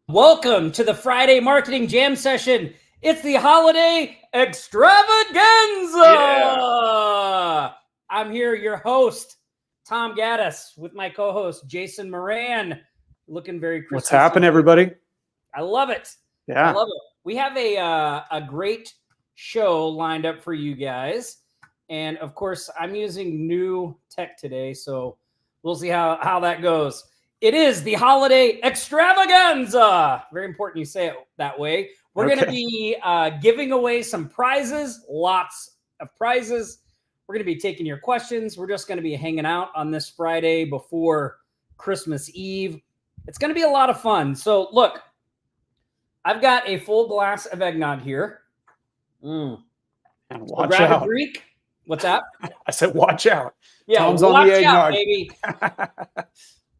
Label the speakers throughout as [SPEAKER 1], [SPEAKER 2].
[SPEAKER 1] Welcome to the Friday Marketing Jam Session. It's the Holiday Extravaganza. Yeah. I'm here, your host, Tom Gaddis, with my co-host, Jason Moran. Looking very Christmas.
[SPEAKER 2] What's happening, everybody?
[SPEAKER 1] I love it.
[SPEAKER 2] Yeah.
[SPEAKER 1] I love it. We have a great show lined up for you guys. And, of course, I'm using new tech today, so we'll see how that goes. It is the Holiday Extravaganza. Very important you say it that way. We're going to be giving away some prizes, lots of prizes. We're going to be taking your questions. We're just going to be hanging out on this Friday before Christmas Eve. It's going to be a lot of fun. So, look, I've got a full glass of eggnog here.
[SPEAKER 2] And watch
[SPEAKER 1] grab
[SPEAKER 2] out.
[SPEAKER 1] a drink. What's that?
[SPEAKER 2] I said, watch out.
[SPEAKER 1] Yeah,
[SPEAKER 2] Tom's
[SPEAKER 1] watch
[SPEAKER 2] on the eggnog.
[SPEAKER 1] out, baby.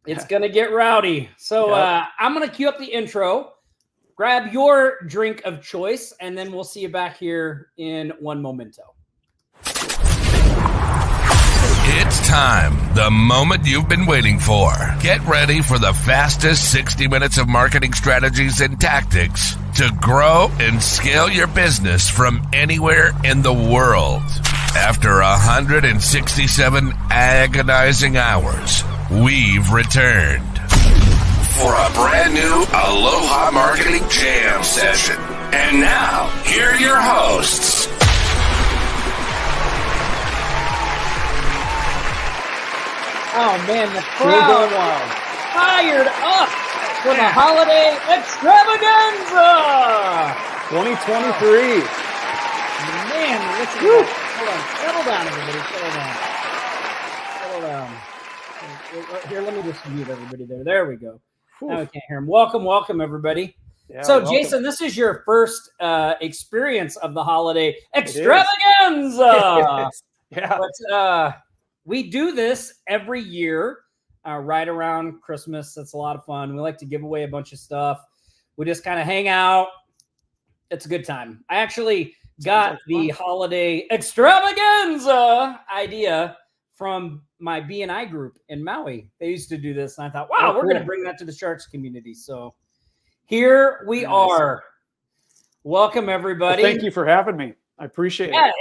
[SPEAKER 1] It's going to get rowdy. So I'm going to cue up the intro. Grab your drink of choice, and then we'll see you back here in one momento.
[SPEAKER 3] It's time. The moment you've been waiting for. Get ready for the fastest 60 minutes of marketing strategies and tactics to grow and scale your business from anywhere in the world. After 167 agonizing hours, we've returned for a brand new Aloha Marketing Jam session. And now, here are your hosts.
[SPEAKER 1] Oh, man, the crowd fired up for the Holiday Extravaganza!
[SPEAKER 2] 2023.
[SPEAKER 1] Man, listen to that. Hold on. Settle down, everybody. Settle down. Here, let me just mute everybody there. There we go. Now we can't hear him. Welcome, everybody.
[SPEAKER 2] Yeah,
[SPEAKER 1] so,
[SPEAKER 2] welcome.
[SPEAKER 1] Jason, this is your first experience of the Holiday Extravaganza.
[SPEAKER 2] Yeah.
[SPEAKER 1] But we do this every year right around Christmas. It's a lot of fun. We like to give away a bunch of stuff. We just kind of hang out. It's a good time. I actually got the Holiday Extravaganza idea from my B&I group in Maui. They used to do this, and I thought, wow, we're going to bring that to the Sharks community. So here we are. Welcome, everybody.
[SPEAKER 2] Well, thank you for having me. I appreciate it.
[SPEAKER 1] Yeah,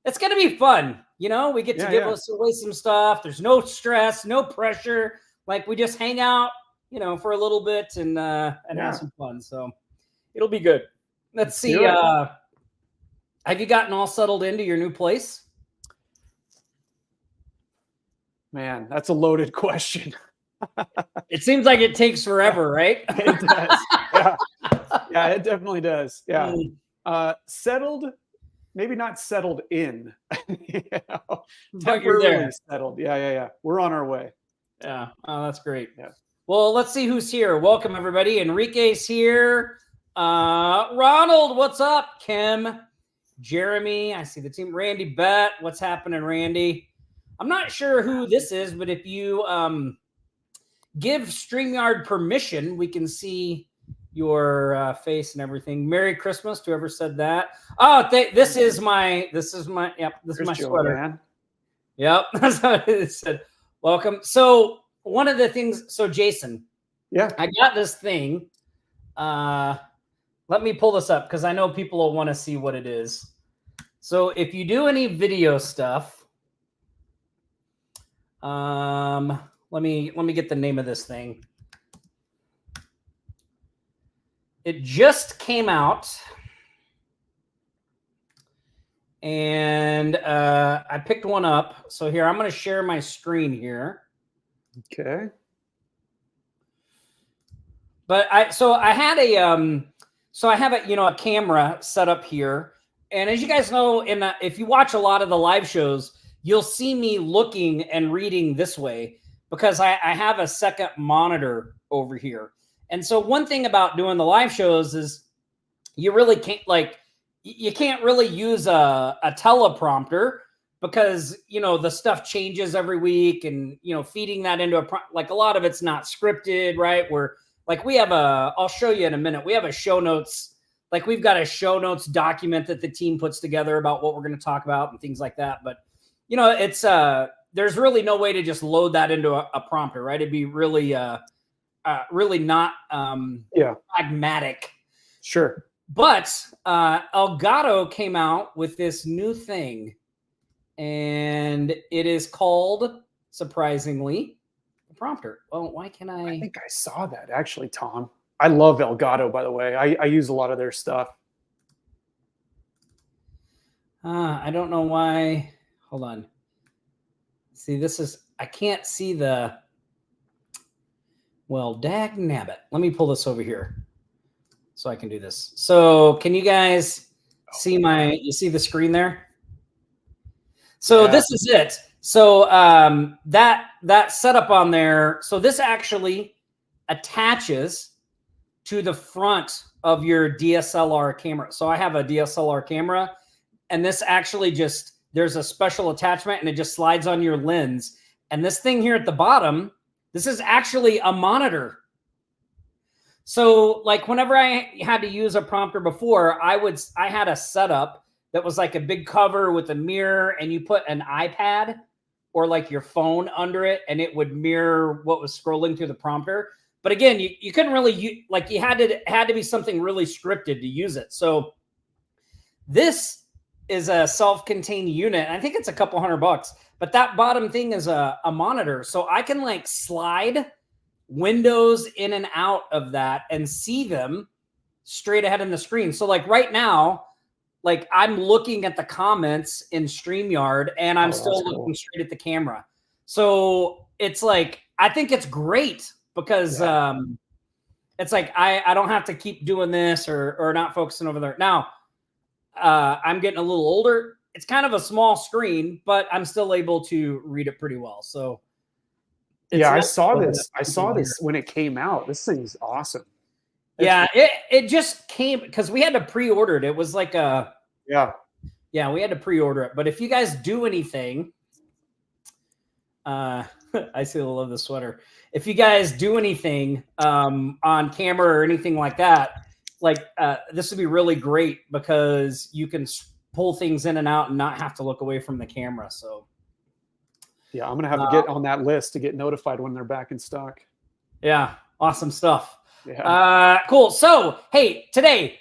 [SPEAKER 1] it's going to be fun. You know, we get to give us away some stuff. There's no stress, no pressure. Like, we just hang out, for a little bit and have some fun. So it'll be good. Let's see. Have you gotten all settled into your new place?
[SPEAKER 2] Man, that's a loaded question.
[SPEAKER 1] It seems like it takes forever, right?
[SPEAKER 2] It does. Yeah, it definitely does. Yeah. Settled, maybe not settled in. Temporarily settled. Yeah. We're on our way.
[SPEAKER 1] Yeah. Oh, that's great.
[SPEAKER 2] Yeah.
[SPEAKER 1] Well, let's see who's here. Welcome, everybody. Enrique's here. Ronald, what's up? Kim, Jeremy, I see the team. Randy Bet, what's happening, Randy? I'm not sure who this is, but if you give StreamYard permission, we can see your face and everything. Merry Christmas to whoever said that. Oh, this is my sweater.
[SPEAKER 2] Man.
[SPEAKER 1] Yep, that's what it said. Welcome. So one of the things, Jason, I got this thing. Let me pull this up because I know people will want to see what it is. So if you do any video stuff, let me get the name of this thing. It just came out, and I picked one up. So here, I'm going to share my screen here.
[SPEAKER 2] Okay.
[SPEAKER 1] But I have a camera set up here, and as you guys know, if you watch a lot of the live shows, you'll see me looking and reading this way because I have a second monitor over here. And so one thing about doing the live shows is you really can't you can't really use a teleprompter because, the stuff changes every week and, feeding that into a lot of it's not scripted, right? We have I'll show you in a minute. We have a show notes, we've got a show notes document that the team puts together about what we're going to talk about and things like that. But, it's there's really no way to just load that into a prompter, right? It'd be really really not pragmatic.
[SPEAKER 2] Sure.
[SPEAKER 1] But Elgato came out with this new thing, and it is called, surprisingly, the prompter. Well, why can
[SPEAKER 2] I think I saw that actually, Tom. I love Elgato, by the way. I use a lot of their stuff.
[SPEAKER 1] I don't know why. Hold on. See, I can't see the, well, dag nabbit. Let me pull this over here so I can do this. So can you guys see you see the screen there? So this is it. So that setup on there, so this actually attaches to the front of your DSLR camera. So I have a DSLR camera, and this actually there's a special attachment, and it just slides on your lens. And this thing here at the bottom, this is actually a monitor. So like whenever I had to use a prompter before, I had a setup that was like a big cover with a mirror, and you put an iPad or like your phone under it, and it would mirror what was scrolling through the prompter. But again, you couldn't really you had to be something really scripted to use it. So this is a self-contained unit. I think it's a couple $100, but that bottom thing is a monitor. So I can like slide windows in and out of that and see them straight ahead in the screen. So like right now, like I'm looking at the comments in StreamYard, and I'm still looking straight at the camera. So it's like, I think it's great because it's like, I don't have to keep doing this or not focusing over there. Now, I'm getting a little older. It's kind of a small screen, but I'm still able to read it pretty well. So
[SPEAKER 2] I saw this. I saw this when it came out. This thing's awesome.
[SPEAKER 1] Yeah, it just came because we had to pre-order it. It was like a we had to pre-order it. But if you guys do anything, I still love the sweater. If you guys do anything on camera or anything like that, like this would be really great because you can pull things in and out and not have to look away from the camera. So
[SPEAKER 2] yeah, I'm gonna have to get on that list to get notified when they're back in stock.
[SPEAKER 1] Yeah, awesome stuff.
[SPEAKER 2] Yeah.
[SPEAKER 1] Cool. So, hey, today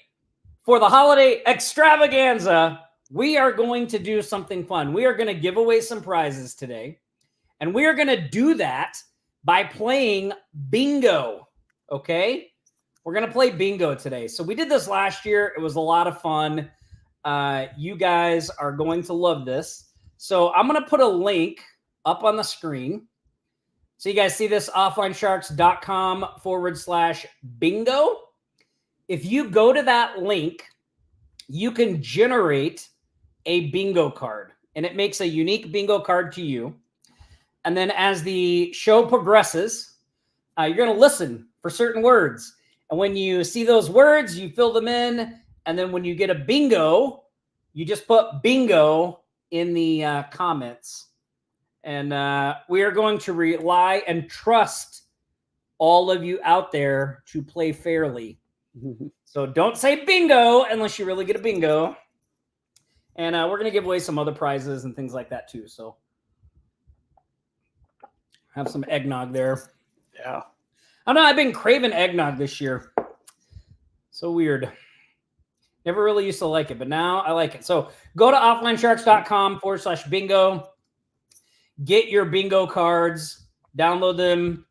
[SPEAKER 1] for the Holiday Extravaganza, we are going to do something fun. We are going to give away some prizes today, and we are going to do that by playing bingo. Okay? We're going to play bingo today. So we did this last year. It was a lot of fun. You guys are going to love this. So I'm going to put a link up on the screen. So you guys see this, offlinesharks.com/bingo. If you go to that link, you can generate a bingo card, and it makes a unique bingo card to you. And then as the show progresses, you're going to listen for certain words. And when you see those words, you fill them in. And then when you get a bingo, you just put bingo in the comments. And we are going to rely and trust all of you out there to play fairly. So don't say bingo unless you really get a bingo. And we're going to give away some other prizes and things like that too. So have some eggnog there.
[SPEAKER 2] Yeah.
[SPEAKER 1] I know I've been craving eggnog this year. So weird. Never really used to like it, but now I like it. So go to offlinesharks.com/bingo. Get your bingo cards, download them,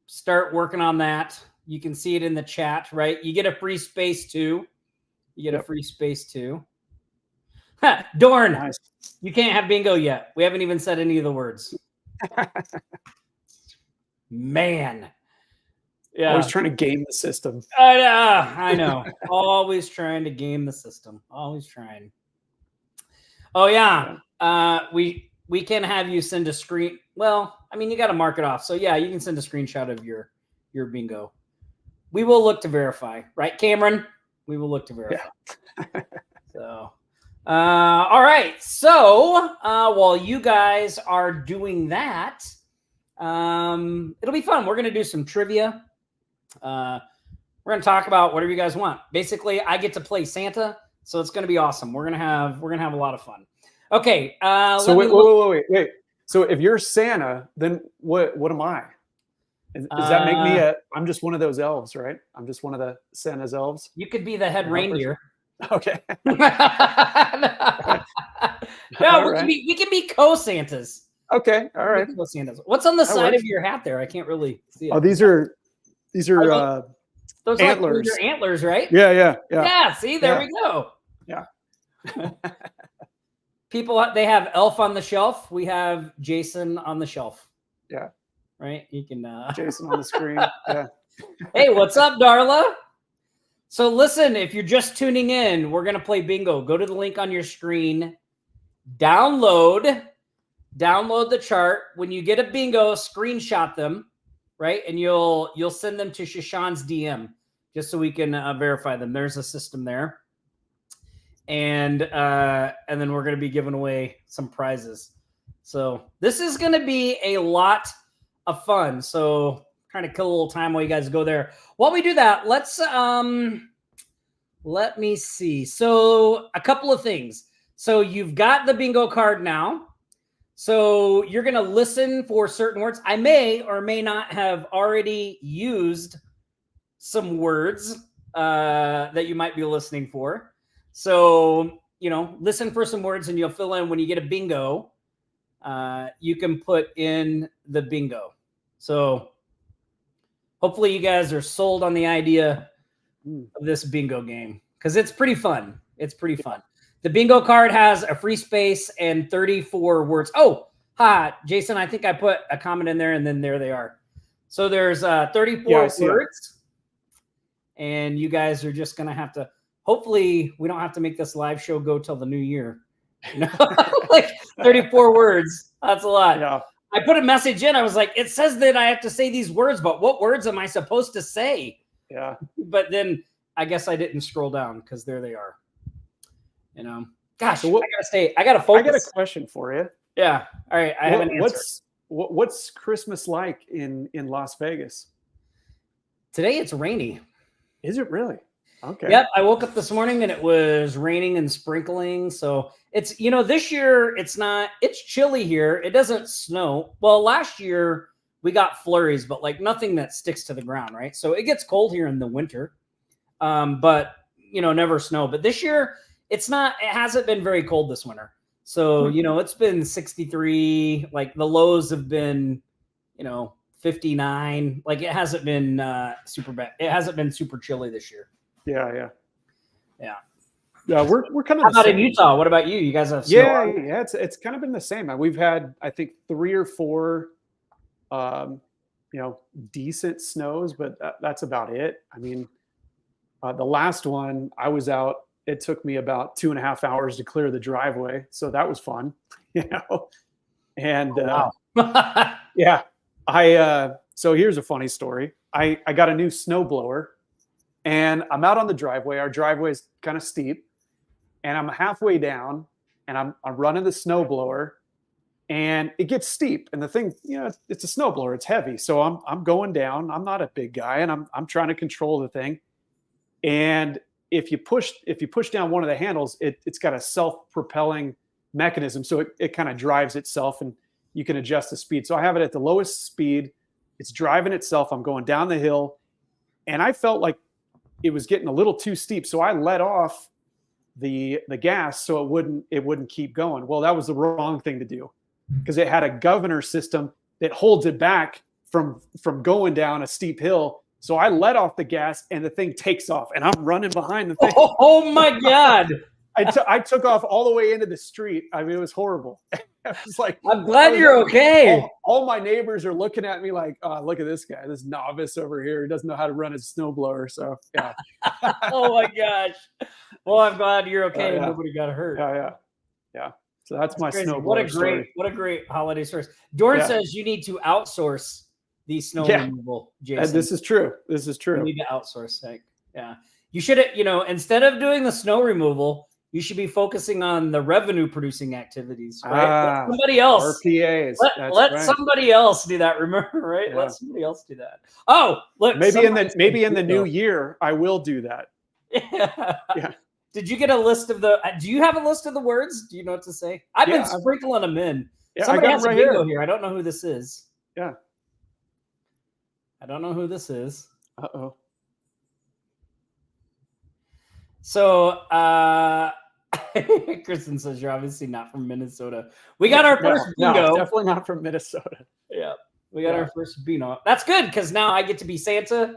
[SPEAKER 1] start working on that. You can see it in the chat, right? You get a free space too. A free space too. Dorn, nice. You can't have bingo yet. We haven't even said any of the words. Man. Yeah.
[SPEAKER 2] Always trying to game the system.
[SPEAKER 1] I know. Always trying to game the system. Always trying. Oh, yeah. We can have you send a screen. Well, I mean, you got to mark it off. So, yeah, you can send a screenshot of your bingo. We will look to verify. Right, Cameron? We will look to verify. Yeah. So, all right. So, while you guys are doing that, it'll be fun. We're going to do some trivia. We're going to talk about whatever you guys want. Basically, I get to play Santa, so it's going to be awesome. We're going to have a lot of fun. Okay.
[SPEAKER 2] So wait. So if you're Santa, then what am I? Does that make me I'm just one of those elves, right? I'm just one of the Santa's elves.
[SPEAKER 1] You could be the head reindeer.
[SPEAKER 2] Okay.
[SPEAKER 1] No, we can be co-Santas.
[SPEAKER 2] Okay. All right.
[SPEAKER 1] Co-Santas. What's on the side of your hat there? I can't really see it.
[SPEAKER 2] Oh, these are
[SPEAKER 1] those
[SPEAKER 2] antlers.
[SPEAKER 1] Like your antlers, right?
[SPEAKER 2] Yeah.
[SPEAKER 1] Yeah. See, there we go.
[SPEAKER 2] Yeah.
[SPEAKER 1] People, they have Elf on the shelf. We have Jason on the shelf.
[SPEAKER 2] Yeah.
[SPEAKER 1] Right. You can
[SPEAKER 2] Jason on the screen. Yeah.
[SPEAKER 1] Hey, what's up, Darla? So listen, if you're just tuning in, we're gonna play bingo. Go to the link on your screen. Download the chart. When you get a bingo, screenshot them, right? And you'll send them to Shashan's DM just so we can verify them. There's a system there. And then we're gonna be giving away some prizes. So this is gonna be a lot of fun. So trying to kill a little time while you guys go there. While we do that, let's let me see. So a couple of things. So you've got the bingo card now. So you're going to listen for certain words. I may or may not have already used some words that you might be listening for. So, listen for some words and you'll fill in when you get a bingo. You can put in the bingo. So hopefully you guys are sold on the idea of this bingo game because it's pretty fun. It's pretty fun. The bingo card has a free space and 34 words. Oh, Jason, I think I put a comment in there and then there they are. So there's 34 words. And you guys are just going to have to, hopefully we don't have to make this live show go till the new year. Like 34 words. That's a lot.
[SPEAKER 2] Yeah.
[SPEAKER 1] I put a message in. I was like, it says that I have to say these words, but what words am I supposed to say?
[SPEAKER 2] Yeah.
[SPEAKER 1] But then I guess I didn't scroll down because there they are. Gosh,
[SPEAKER 2] so
[SPEAKER 1] I gotta focus.
[SPEAKER 2] I got a question for you.
[SPEAKER 1] Yeah. All right. I have an answer.
[SPEAKER 2] What's Christmas like in Las Vegas?
[SPEAKER 1] Today it's rainy.
[SPEAKER 2] Is it really? Okay.
[SPEAKER 1] Yep. I woke up this morning and it was raining and sprinkling. So it's, this year it's chilly here. It doesn't snow. Well, last year we got flurries, but like nothing that sticks to the ground. Right. So it gets cold here in the winter. But never snow. But this year it hasn't been very cold this winter. So, it's been 63, like the lows have been, 59. Like it hasn't been super bad. It hasn't been super chilly this year.
[SPEAKER 2] Yeah.
[SPEAKER 1] Yeah,
[SPEAKER 2] we're kind of.
[SPEAKER 1] How about in Utah? What about you? You guys have snow?
[SPEAKER 2] Yeah. It's kind of been the same. We've had, I think, 3 or 4, decent snows, but that's about it. I mean, the last one I was out. It took me about 2.5 hours to clear the driveway, so that was fun, And
[SPEAKER 1] wow.
[SPEAKER 2] yeah, so here's a funny story. I got a new snowblower. And I'm out on the driveway. Our driveway is kind of steep. And I'm halfway down and I'm running the snowblower and it gets steep. And the thing, it's a snowblower, it's heavy. So I'm going down. I'm not a big guy and I'm trying to control the thing. And if you push down one of the handles, it's got a self-propelling mechanism. So it kind of drives itself and you can adjust the speed. So I have it at the lowest speed. It's driving itself. I'm going down the hill and I felt like it was getting a little too steep. So I let off the gas so it wouldn't keep going. Well, that was the wrong thing to do because it had a governor system that holds it back from going down a steep hill. So I let off the gas and the thing takes off and I'm running behind the thing.
[SPEAKER 1] Oh my God.
[SPEAKER 2] I took off all the way into the street. I mean, it was horrible. I was like,
[SPEAKER 1] I'm glad you're okay.
[SPEAKER 2] All my neighbors are looking at me like, oh, look at this guy, this novice over here. He doesn't know how to run his snowblower. So yeah.
[SPEAKER 1] Oh my gosh. Well, I'm glad you're okay.
[SPEAKER 2] Yeah.
[SPEAKER 1] Nobody got hurt.
[SPEAKER 2] Yeah. So that's my
[SPEAKER 1] crazy.
[SPEAKER 2] snowblower.
[SPEAKER 1] What a great holiday story. Dorn says you need to outsource the snow removal, Jason.
[SPEAKER 2] This is true.
[SPEAKER 1] You need to outsource that. Yeah. You should, instead of doing the snow removal, you should be focusing on the revenue producing activities, right? Let somebody else.
[SPEAKER 2] RPAs.
[SPEAKER 1] Let somebody else do that. Remember, right?
[SPEAKER 2] Yeah.
[SPEAKER 1] Let somebody else do that. Oh, look.
[SPEAKER 2] Maybe in the new year, I will do that.
[SPEAKER 1] Yeah. Did you get a list of do you have a list of the words? Do you know what to say? I've been sprinkling them in.
[SPEAKER 2] Yeah,
[SPEAKER 1] Somebody has
[SPEAKER 2] right
[SPEAKER 1] a bingo here. I don't know who this is.
[SPEAKER 2] Yeah.
[SPEAKER 1] I don't know who this is.
[SPEAKER 2] Uh-oh.
[SPEAKER 1] So, Kristen says you're obviously not from Minnesota. We got our first bingo.
[SPEAKER 2] No, definitely not from Minnesota.
[SPEAKER 1] Yeah, we got our first bingo. That's good because now I get to be Santa.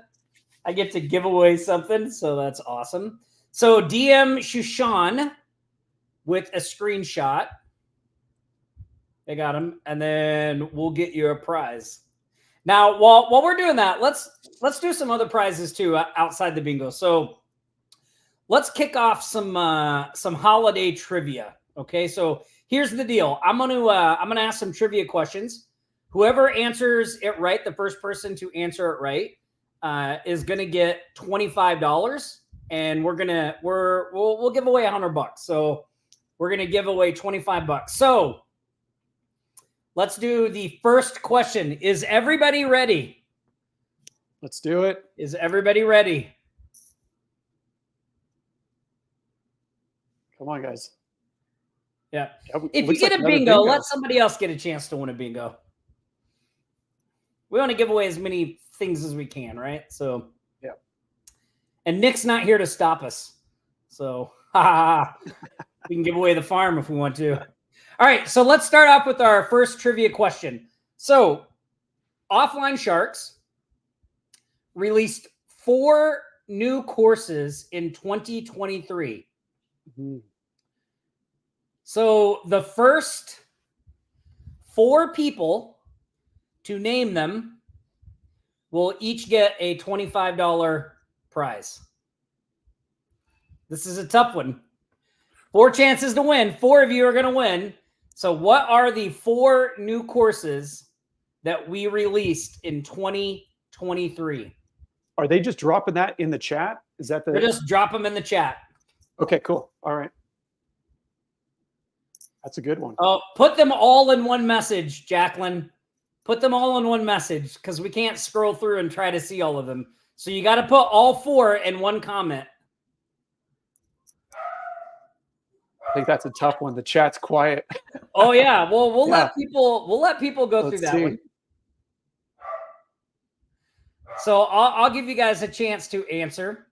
[SPEAKER 1] I get to give away something, so that's awesome. So DM Shushan with a screenshot. They got him, and then we'll get you a prize. Now, while we're doing that, let's do some other prizes too outside the bingo. So let's kick off some holiday trivia. Okay, so here's the deal. I'm gonna ask some trivia questions. Whoever answers it right, the first person to answer it right, is gonna get $25, and we'll give away $100. So we're gonna give away $25. So let's do the first question. Is everybody ready?
[SPEAKER 2] Let's do it.
[SPEAKER 1] Is everybody ready?
[SPEAKER 2] Come on, guys.
[SPEAKER 1] Yeah.
[SPEAKER 2] Yeah,
[SPEAKER 1] If you get a bingo, let somebody else get a chance to win a bingo. We want to give away as many things as we can, right? So,
[SPEAKER 2] yeah.
[SPEAKER 1] And Nick's not here to stop us. So, we can give away the farm if we want to. All right, so let's start off with our first trivia question. So, Offline Sharks released 4 new courses in 2023.
[SPEAKER 2] Mm-hmm.
[SPEAKER 1] So, the first 4 people to name them will each get a $25 prize. This is a tough one. 4 chances to win. 4 of you are going to win. So what are the 4 new courses that we released in 2023?
[SPEAKER 2] Are they just dropping that in the chat? Is that the...
[SPEAKER 1] Or just drop them in the chat.
[SPEAKER 2] Okay, cool. All right. That's a good one.
[SPEAKER 1] Oh, put them all in one message, Jacqueline. Put them all in one message because we can't scroll through and try to see all of them. So you got to put all 4 in one comment.
[SPEAKER 2] I think that's a tough one. The chat's quiet.
[SPEAKER 1] Oh yeah. Well, we'll let people go through that one. So I'll give you guys a chance to answer.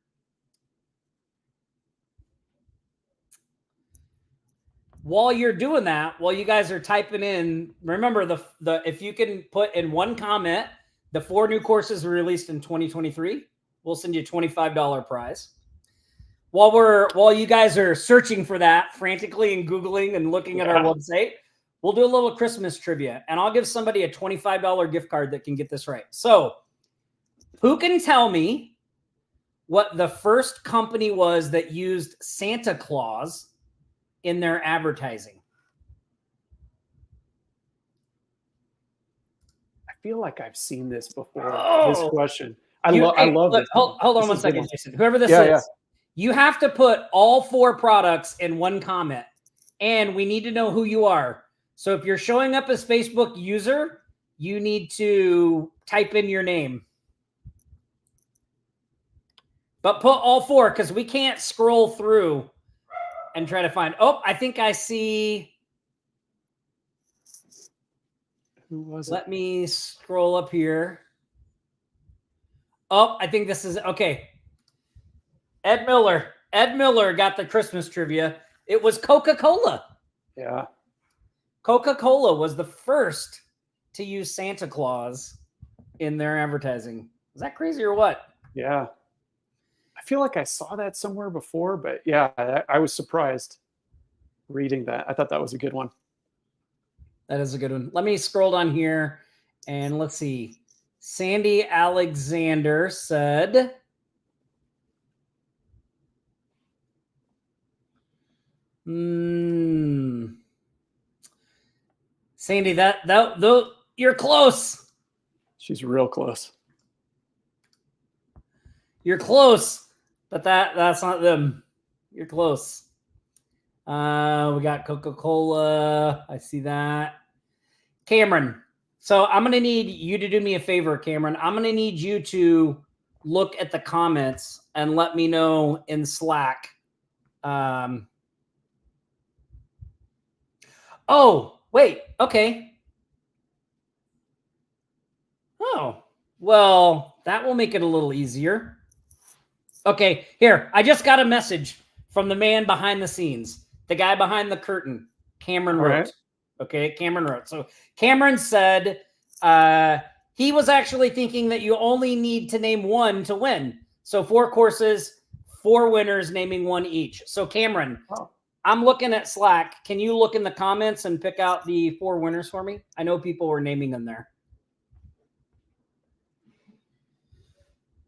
[SPEAKER 1] While you're doing that, while you guys are typing in, remember the if you can put in one comment the 4 new courses we released in 2023, we'll send you a $25 prize. While you guys are searching for that frantically and Googling and looking at our website, we'll do a little Christmas trivia, and I'll give somebody a $25 gift card that can get this right. So, who can tell me what the first company was that used Santa Claus in their advertising?
[SPEAKER 2] I feel like I've seen this before. This question. I love
[SPEAKER 1] it.
[SPEAKER 2] this.
[SPEAKER 1] Hold on one second, Jason. Whoever this is, you have to put all 4 products in one comment, and we need to know who you are. So if you're showing up as Facebook user, you need to type in your name. But put all 4 because we can't scroll through and try to find. Oh, I think I see.
[SPEAKER 2] Who was it?
[SPEAKER 1] Let me scroll up here. Oh, I think this is okay. Ed Miller got the Christmas trivia. It was Coca-Cola.
[SPEAKER 2] Yeah.
[SPEAKER 1] Coca-Cola was the first to use Santa Claus in their advertising. Is that crazy or what?
[SPEAKER 2] Yeah. I feel like I saw that somewhere before, but yeah, I was surprised reading that. I thought that was a good one.
[SPEAKER 1] That is a good one. Let me scroll down here and let's see. Sandy Alexander said, Sandy, that you're close.
[SPEAKER 2] She's real close.
[SPEAKER 1] You're close, but that's not them. You're close. We got Coca-Cola. I see that. Cameron. So I'm going to need you to do me a favor, Cameron. I'm going to need you to look at the comments and let me know in Slack. Oh, wait. Okay. Oh, Well, that will make it a little easier. Okay, here. I just got a message from the man behind the scenes, the guy behind the curtain. Cameron wrote.
[SPEAKER 2] Right.
[SPEAKER 1] Okay, Cameron wrote. So Cameron said he was actually thinking that you only need to name one to win. So 4 courses, 4 winners, naming one each. So Cameron, I'm looking at Slack. Can you look in the comments and pick out the 4 winners for me? I know people were naming them there.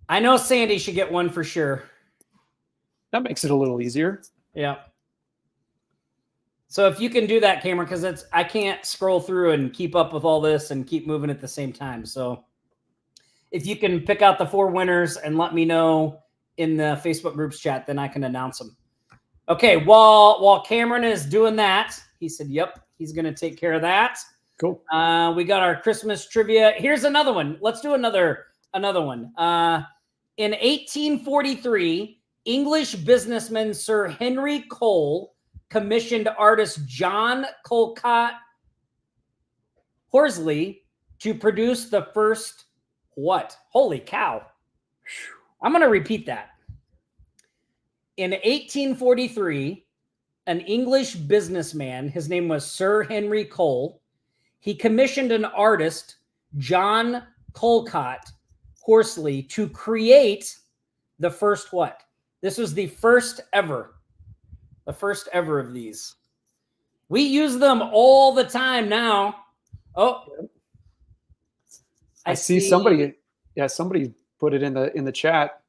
[SPEAKER 1] I know Sandy should get one for sure.
[SPEAKER 2] That makes it a little easier.
[SPEAKER 1] Yeah. So if you can do that, Cameron, because I can't scroll through and keep up with all this and keep moving at the same time. So if you can pick out the 4 winners and let me know in the Facebook groups chat, then I can announce them. Okay, while Cameron is doing that, he said, yep, he's going to take care of that.
[SPEAKER 2] Cool.
[SPEAKER 1] We got our Christmas trivia. Here's another one. Let's do another one. In 1843, English businessman Sir Henry Cole commissioned artist John Colcott Horsley to produce the first what? Holy cow. I'm going to repeat that. In 1843, an English businessman, his name was Sir Henry Cole, he commissioned an artist, John Colcott Horsley, to create the first what? This was the first ever of these. We use them all the time now. Oh,
[SPEAKER 2] I see somebody. Yeah, somebody put it in the chat.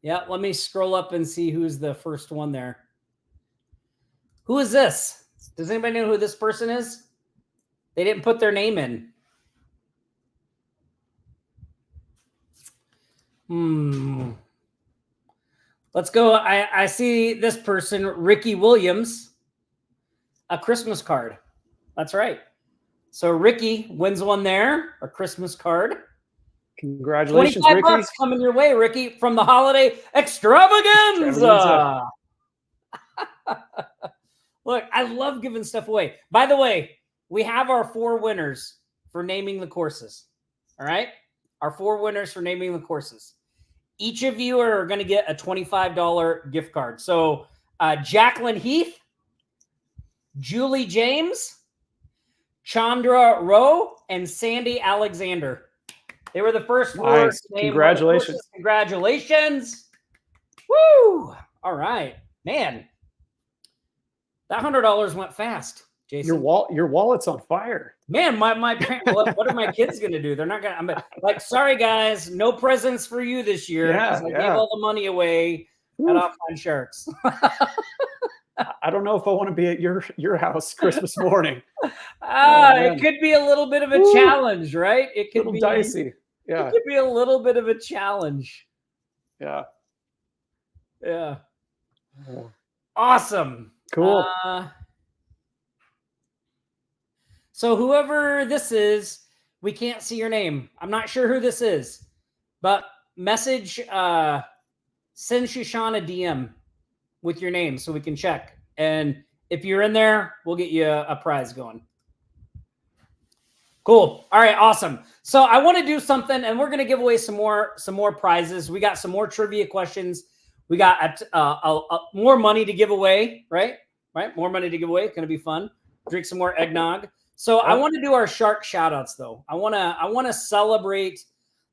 [SPEAKER 1] Yeah, let me scroll up and see who's the first one there. Who is this? Does anybody know who this person is? They didn't put their name in. Let's go. I see this person, Ricky Williams, a Christmas card. That's right. So Ricky wins one there, a Christmas card.
[SPEAKER 2] Congratulations,
[SPEAKER 1] 25
[SPEAKER 2] Ricky.
[SPEAKER 1] bucks coming your way, Ricky, from the Holiday Extravaganza. Look, I love giving stuff away. By the way, we have our 4 winners for naming the courses. All right? Our 4 winners for naming the courses. Each of you are going to get a $25 gift card. So Jacqueline Heath, Julie James, Chandra Rowe, and Sandy Alexander. They were the first 4.
[SPEAKER 2] Nice. Congratulations.
[SPEAKER 1] Congratulations. Woo! All right. Man, that $100 went fast, Jason.
[SPEAKER 2] Your wallet's on fire.
[SPEAKER 1] Man, my parents, what are my kids going to do? They're not going to, I'm like, sorry, guys, no presents for you this year.
[SPEAKER 2] Yeah,
[SPEAKER 1] I gave all the money away at Offline Sharks.
[SPEAKER 2] I don't know if I want to be at your house Christmas morning.
[SPEAKER 1] It could be a little bit of a challenge, right? It could be
[SPEAKER 2] dicey. Yeah.
[SPEAKER 1] It could be a little bit of a challenge.
[SPEAKER 2] Yeah.
[SPEAKER 1] Yeah. Awesome.
[SPEAKER 2] Cool.
[SPEAKER 1] So whoever this is, we can't see your name. I'm not sure who this is, but message, send Shoshana a DM with your name so we can check. And if you're in there, we'll get you a prize going. Cool. All right. Awesome. So I want to do something, and we're going to give away some more prizes. We got some more trivia questions. We got more money to give away, right? More money to give away. It's going to be fun. Drink some more eggnog. So I want to do our shark shout outs though. I want to celebrate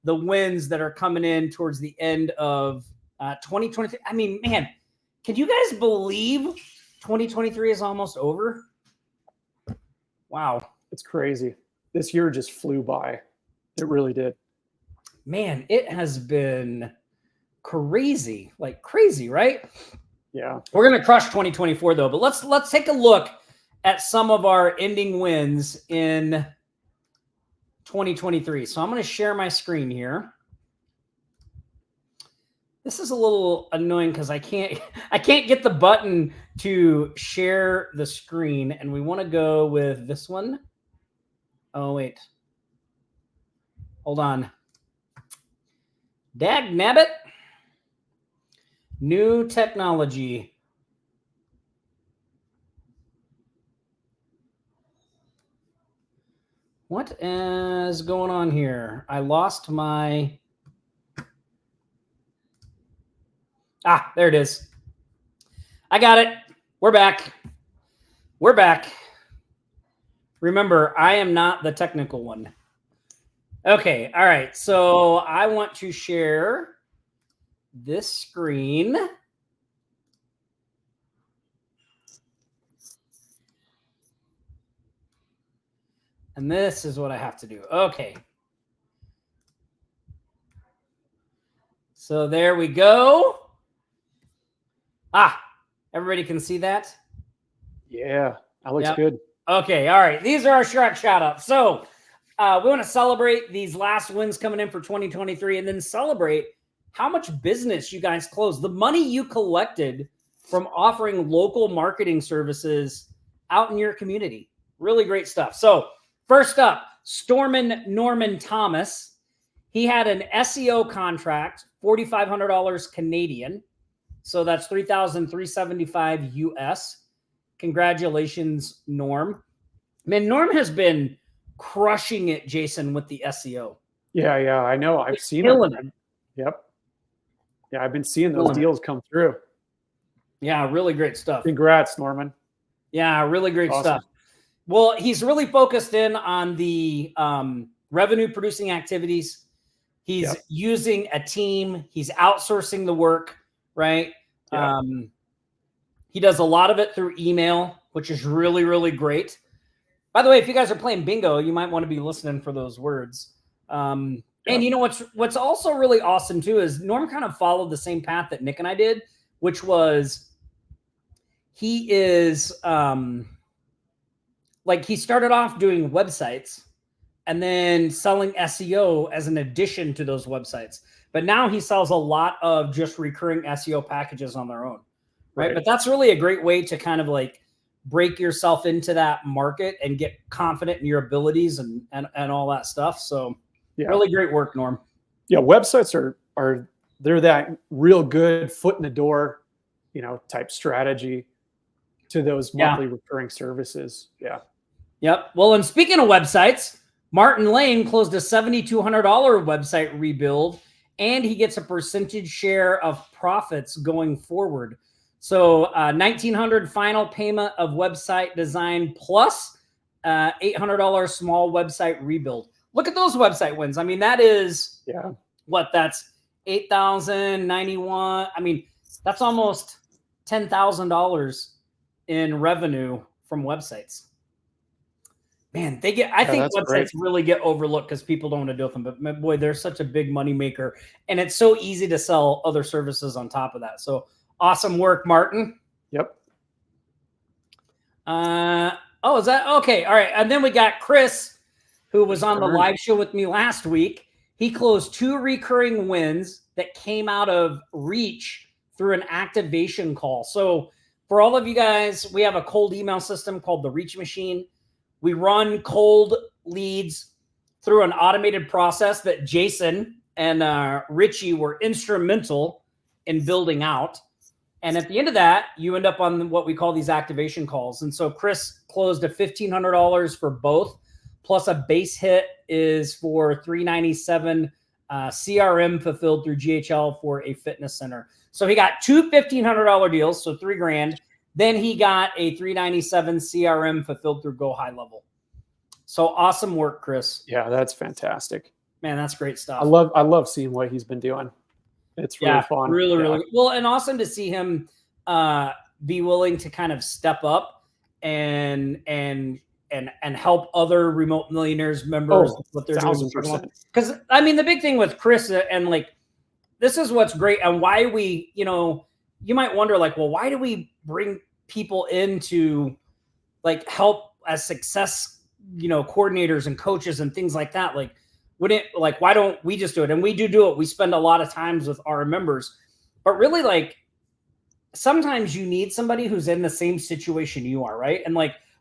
[SPEAKER 1] the wins that are coming in towards the end of 2023. I mean, man, can you guys believe 2023 is almost over? Wow.
[SPEAKER 2] It's crazy. This year just flew by. It really did.
[SPEAKER 1] Man, it has been crazy, like crazy, right?
[SPEAKER 2] Yeah.
[SPEAKER 1] We're going to crush 2024 though, but let's take a look at some of our ending wins in 2023. So I'm going to share my screen here. This is a little annoying because I can't get the button to share the screen, and we want to go with this one. Oh, wait. Hold on. Dag nabbit. New technology. What is going on here? I lost my... there it is. I got it. We're back. We're back. Remember, I am not the technical one. Okay. All right. So I want to share this screen. And this is what I have to do. Okay. So there we go. Everybody can see that?
[SPEAKER 2] Yeah, that looks good.
[SPEAKER 1] Okay, all right. These are our shout-outs. So we want to celebrate these last wins coming in for 2023 and then celebrate how much business you guys closed. The money you collected from offering local marketing services out in your community. Really great stuff. So first up, Norman Thomas. He had an SEO contract, $4,500 Canadian. So that's $3,375 US. Congratulations, Norm. Man, Norm has been crushing it, Jason, with the SEO.
[SPEAKER 2] Yeah, I know. I've seen
[SPEAKER 1] it.
[SPEAKER 2] Yep. Yeah, I've been seeing those deals come through.
[SPEAKER 1] Yeah, really great stuff.
[SPEAKER 2] Congrats, Norman.
[SPEAKER 1] Yeah, really great stuff. Well, he's really focused in on the revenue producing activities. He's using a team. He's outsourcing the work, right? Yep. He does a lot of it through email, which is really, really great. By the way, if you guys are playing bingo, you might want to be listening for those words. And you know what's also really awesome too is Norm kind of followed the same path that Nick and I did, which was he is he started off doing websites and then selling SEO as an addition to those websites. But now he sells a lot of just recurring SEO packages on their own. Right. But that's really a great way to kind of like break yourself into that market and get confident in your abilities and all that stuff. So really great work, Norm. Yeah.
[SPEAKER 2] Websites are they're that real good foot in the door, type strategy to those monthly recurring services. Yeah.
[SPEAKER 1] Yep. Well, and speaking of websites, Martin Lane closed a $7,200 website rebuild, and he gets a percentage share of profits going forward. So $1,900 final payment of website design plus $800 small website rebuild. Look at those website wins. I mean, that is that's $8,091. I mean, that's almost $10,000 in revenue from websites. Man, I think websites really get overlooked because people don't want to do them. But boy, they're such a big money maker, and it's so easy to sell other services on top of that. So awesome work, Martin.
[SPEAKER 2] Yep.
[SPEAKER 1] Is that okay? All right. And then we got Chris, who was on the live show with me last week. He closed 2 recurring wins that came out of reach through an activation call. So for all of you guys, we have a cold email system called the Reach Machine. We run cold leads through an automated process that Jason and Richie were instrumental in building out. And at the end of that, you end up on what we call these activation calls. And so Chris closed a $1,500 for both, plus a base hit is for $397 CRM fulfilled through GHL for a fitness center. So he got 2 $1,500 deals, so $3,000. Then he got a $397 CRM fulfilled through Go High Level. So awesome work, Chris.
[SPEAKER 2] Yeah, that's fantastic.
[SPEAKER 1] Man, that's great stuff.
[SPEAKER 2] I love seeing what he's been doing. It's really fun.
[SPEAKER 1] Really well, and awesome to see him be willing to kind of step up and help other remote millionaires members with what they're doing. Because I mean, the big thing with Chris and this is what's great, and why we, you might wonder well, why do we bring people in to help as success, coordinators and coaches and things like that? Why don't we just do it? And we do it. We spend a lot of times with our members, but really sometimes you need somebody who's in the same situation you are. Right. And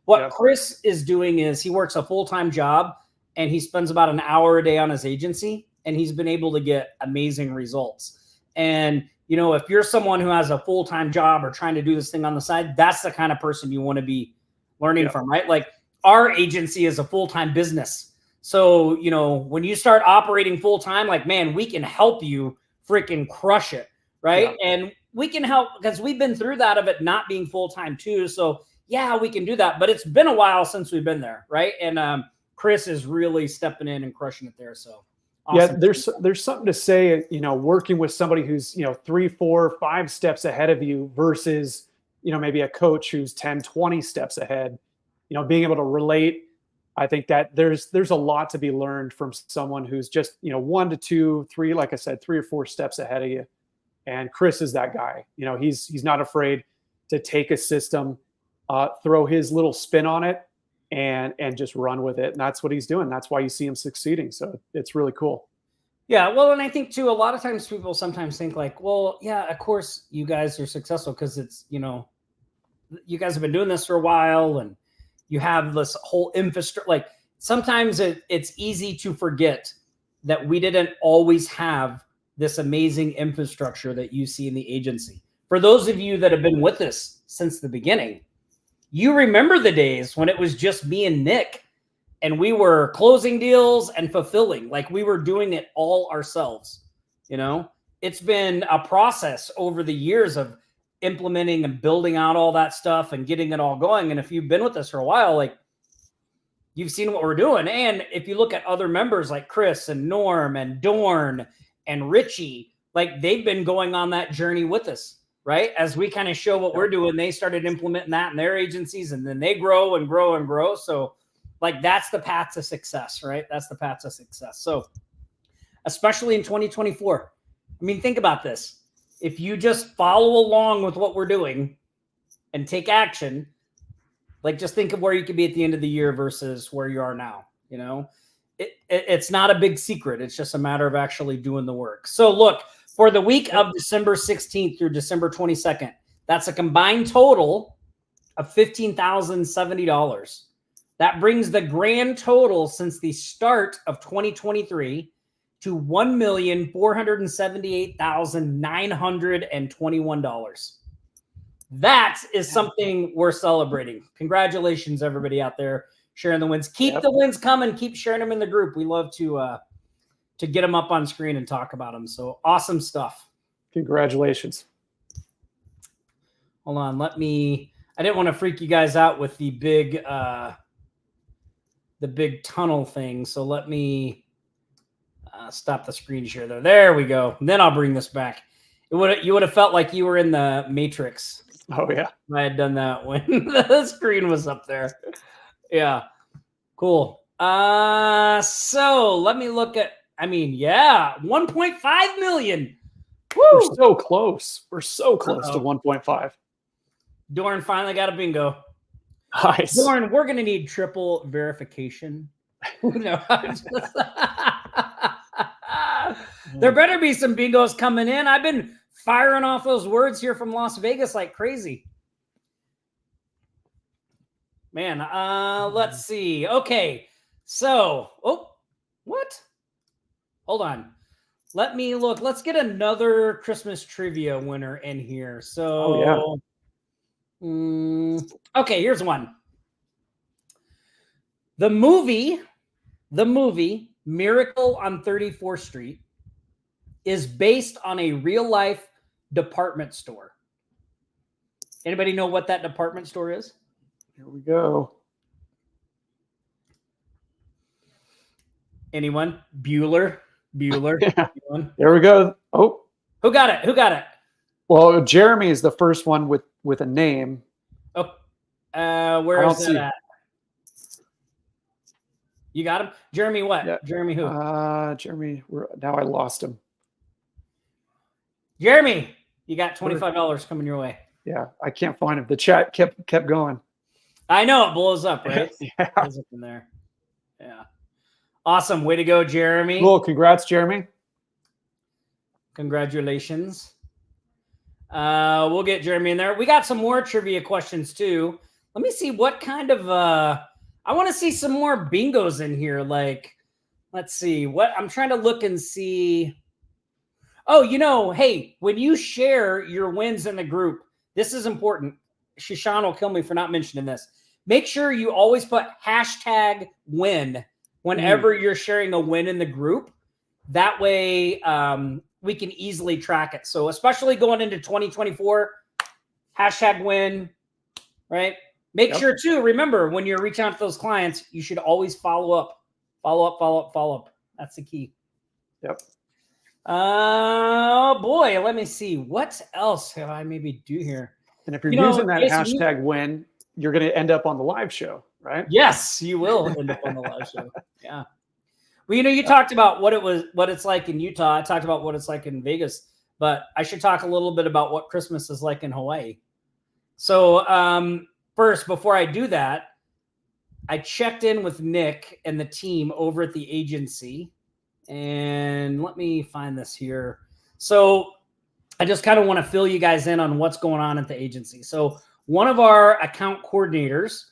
[SPEAKER 1] what Chris is doing is he works a full-time job and he spends about an hour a day on his agency, and he's been able to get amazing results. And, if you're someone who has a full-time job or trying to do this thing on the side, that's the kind of person you want to be learning from, right? Our agency is a full-time business. So, you know, when you start operating full time, like, man, we can help you freaking crush it. Right. Yeah. And we can help because we've been through that of it not being full time too. So yeah, we can do that, but it's been a while since we've been there. Right. And Chris is really stepping in and crushing it there. So
[SPEAKER 2] awesome. Yeah, there's something to say, you know, working with somebody who's, you know, 3, 4, 5 steps ahead of you versus, you know, maybe a coach who's 10, 20 steps ahead, you know, being able to relate. I think that there's a lot to be learned from someone who's just, you know, 1 to 2, 3, like I said, 3 or 4 steps ahead of you. And Chris is that guy. You know, he's not afraid to take a system, throw his little spin on it, and just run with it. And that's what he's doing. That's why you see him succeeding. So it's really cool.
[SPEAKER 1] Yeah. Well, and I think too, a lot of times people sometimes think like, well, yeah, of course you guys are successful because it's, you know, you guys have been doing this for a while and you have this whole infrastructure. Like sometimes it's easy to forget that we didn't always have this amazing infrastructure that you see in the agency. For those of you that have been with us since the beginning, you remember the days when it was just me and Nick and we were closing deals and fulfilling, like we were doing it all ourselves. You know, it's been a process over the years of implementing and building out all that stuff and getting it all going. And if you've been with us for a while, like you've seen what we're doing. And if you look at other members like Chris and Norm and Dorn and Richie, like they've been going on that journey with us, right? As we kind of show what we're doing, they started implementing that in their agencies and then they grow and grow and grow. So like, that's the path to success, right? That's the path to success. So especially in 2024, I mean, think about this. If you just follow along with what we're doing and take action, like just think of where you could be at the end of the year versus where you are now, you know? It's not a big secret. It's just a matter of actually doing the work. So look, for the week of December 16th through December 22nd, that's a combined total of $15,070. That brings the grand total since the start of 2023 to $1,478,921. That is something we're celebrating. Congratulations, everybody out there sharing the wins. Keep the wins coming. Keep sharing them in the group. We love to get them up on screen and talk about them. So awesome stuff.
[SPEAKER 2] Congratulations.
[SPEAKER 1] Hold on. I didn't want to freak you guys out with the big tunnel thing. So let me stop the screen share there. There we go. And then I'll bring this back. You would have felt like you were in the Matrix.
[SPEAKER 2] Oh yeah.
[SPEAKER 1] I had done that when the screen was up there. Yeah. Cool. So let me look at, 1.5 million.
[SPEAKER 2] Woo! We're so close. We're so close to 1.5.
[SPEAKER 1] Dorn finally got a bingo.
[SPEAKER 2] Nice.
[SPEAKER 1] Dorn, we're going to need triple verification. No, there better be some bingos coming in. I've been firing off those words here from Las Vegas like crazy. Man, let's see. Okay, so, what? Hold on. Let me look. Let's get another Christmas trivia winner in here. So, okay, here's one. The movie Miracle on 34th Street is based on a real-life department store. Anybody know what that department store is?
[SPEAKER 2] Here we go.
[SPEAKER 1] Anyone? Bueller.
[SPEAKER 2] Yeah. There we go. Oh,
[SPEAKER 1] who got it?
[SPEAKER 2] Well, Jeremy is the first one with a name.
[SPEAKER 1] Oh, where is that at? You got him? Jeremy what?
[SPEAKER 2] Yeah.
[SPEAKER 1] Jeremy who?
[SPEAKER 2] Jeremy, now I lost him.
[SPEAKER 1] Jeremy, you got $25 coming your way.
[SPEAKER 2] Yeah, I can't find him. The chat kept going.
[SPEAKER 1] I know, it blows up, right?
[SPEAKER 2] Yeah.
[SPEAKER 1] Blows up in there. Yeah. Awesome. Way to go, Jeremy.
[SPEAKER 2] Cool. Congrats, Jeremy.
[SPEAKER 1] Congratulations. We'll get Jeremy in there. We got some more trivia questions too. Let me see what kind of I want to see some more bingos in here. Like, let's see what I'm trying to look and see. Oh, hey, when you share your wins in the group, this is important. Shishan will kill me for not mentioning this. Make sure you always put #win whenever you're sharing a win in the group. That way we can easily track it. So especially going into 2024, #win, right? Make sure too, remember, when you're reaching out to those clients, you should always follow up. That's the key.
[SPEAKER 2] Yep.
[SPEAKER 1] Oh boy, let me see. What else have I maybe do here?
[SPEAKER 2] And if you're using that #win, you're going to end up on the live show, right?
[SPEAKER 1] Yes, you will end up on the live show. Yeah. Well, you talked about what it's like in Utah. I talked about what it's like in Vegas, but I should talk a little bit about what Christmas is like in Hawaii. So, first, before I do that, I checked in with Nick and the team over at the agency, and let me find this here. So I just kind of want to fill you guys in on what's going on at the agency. So one of our account coordinators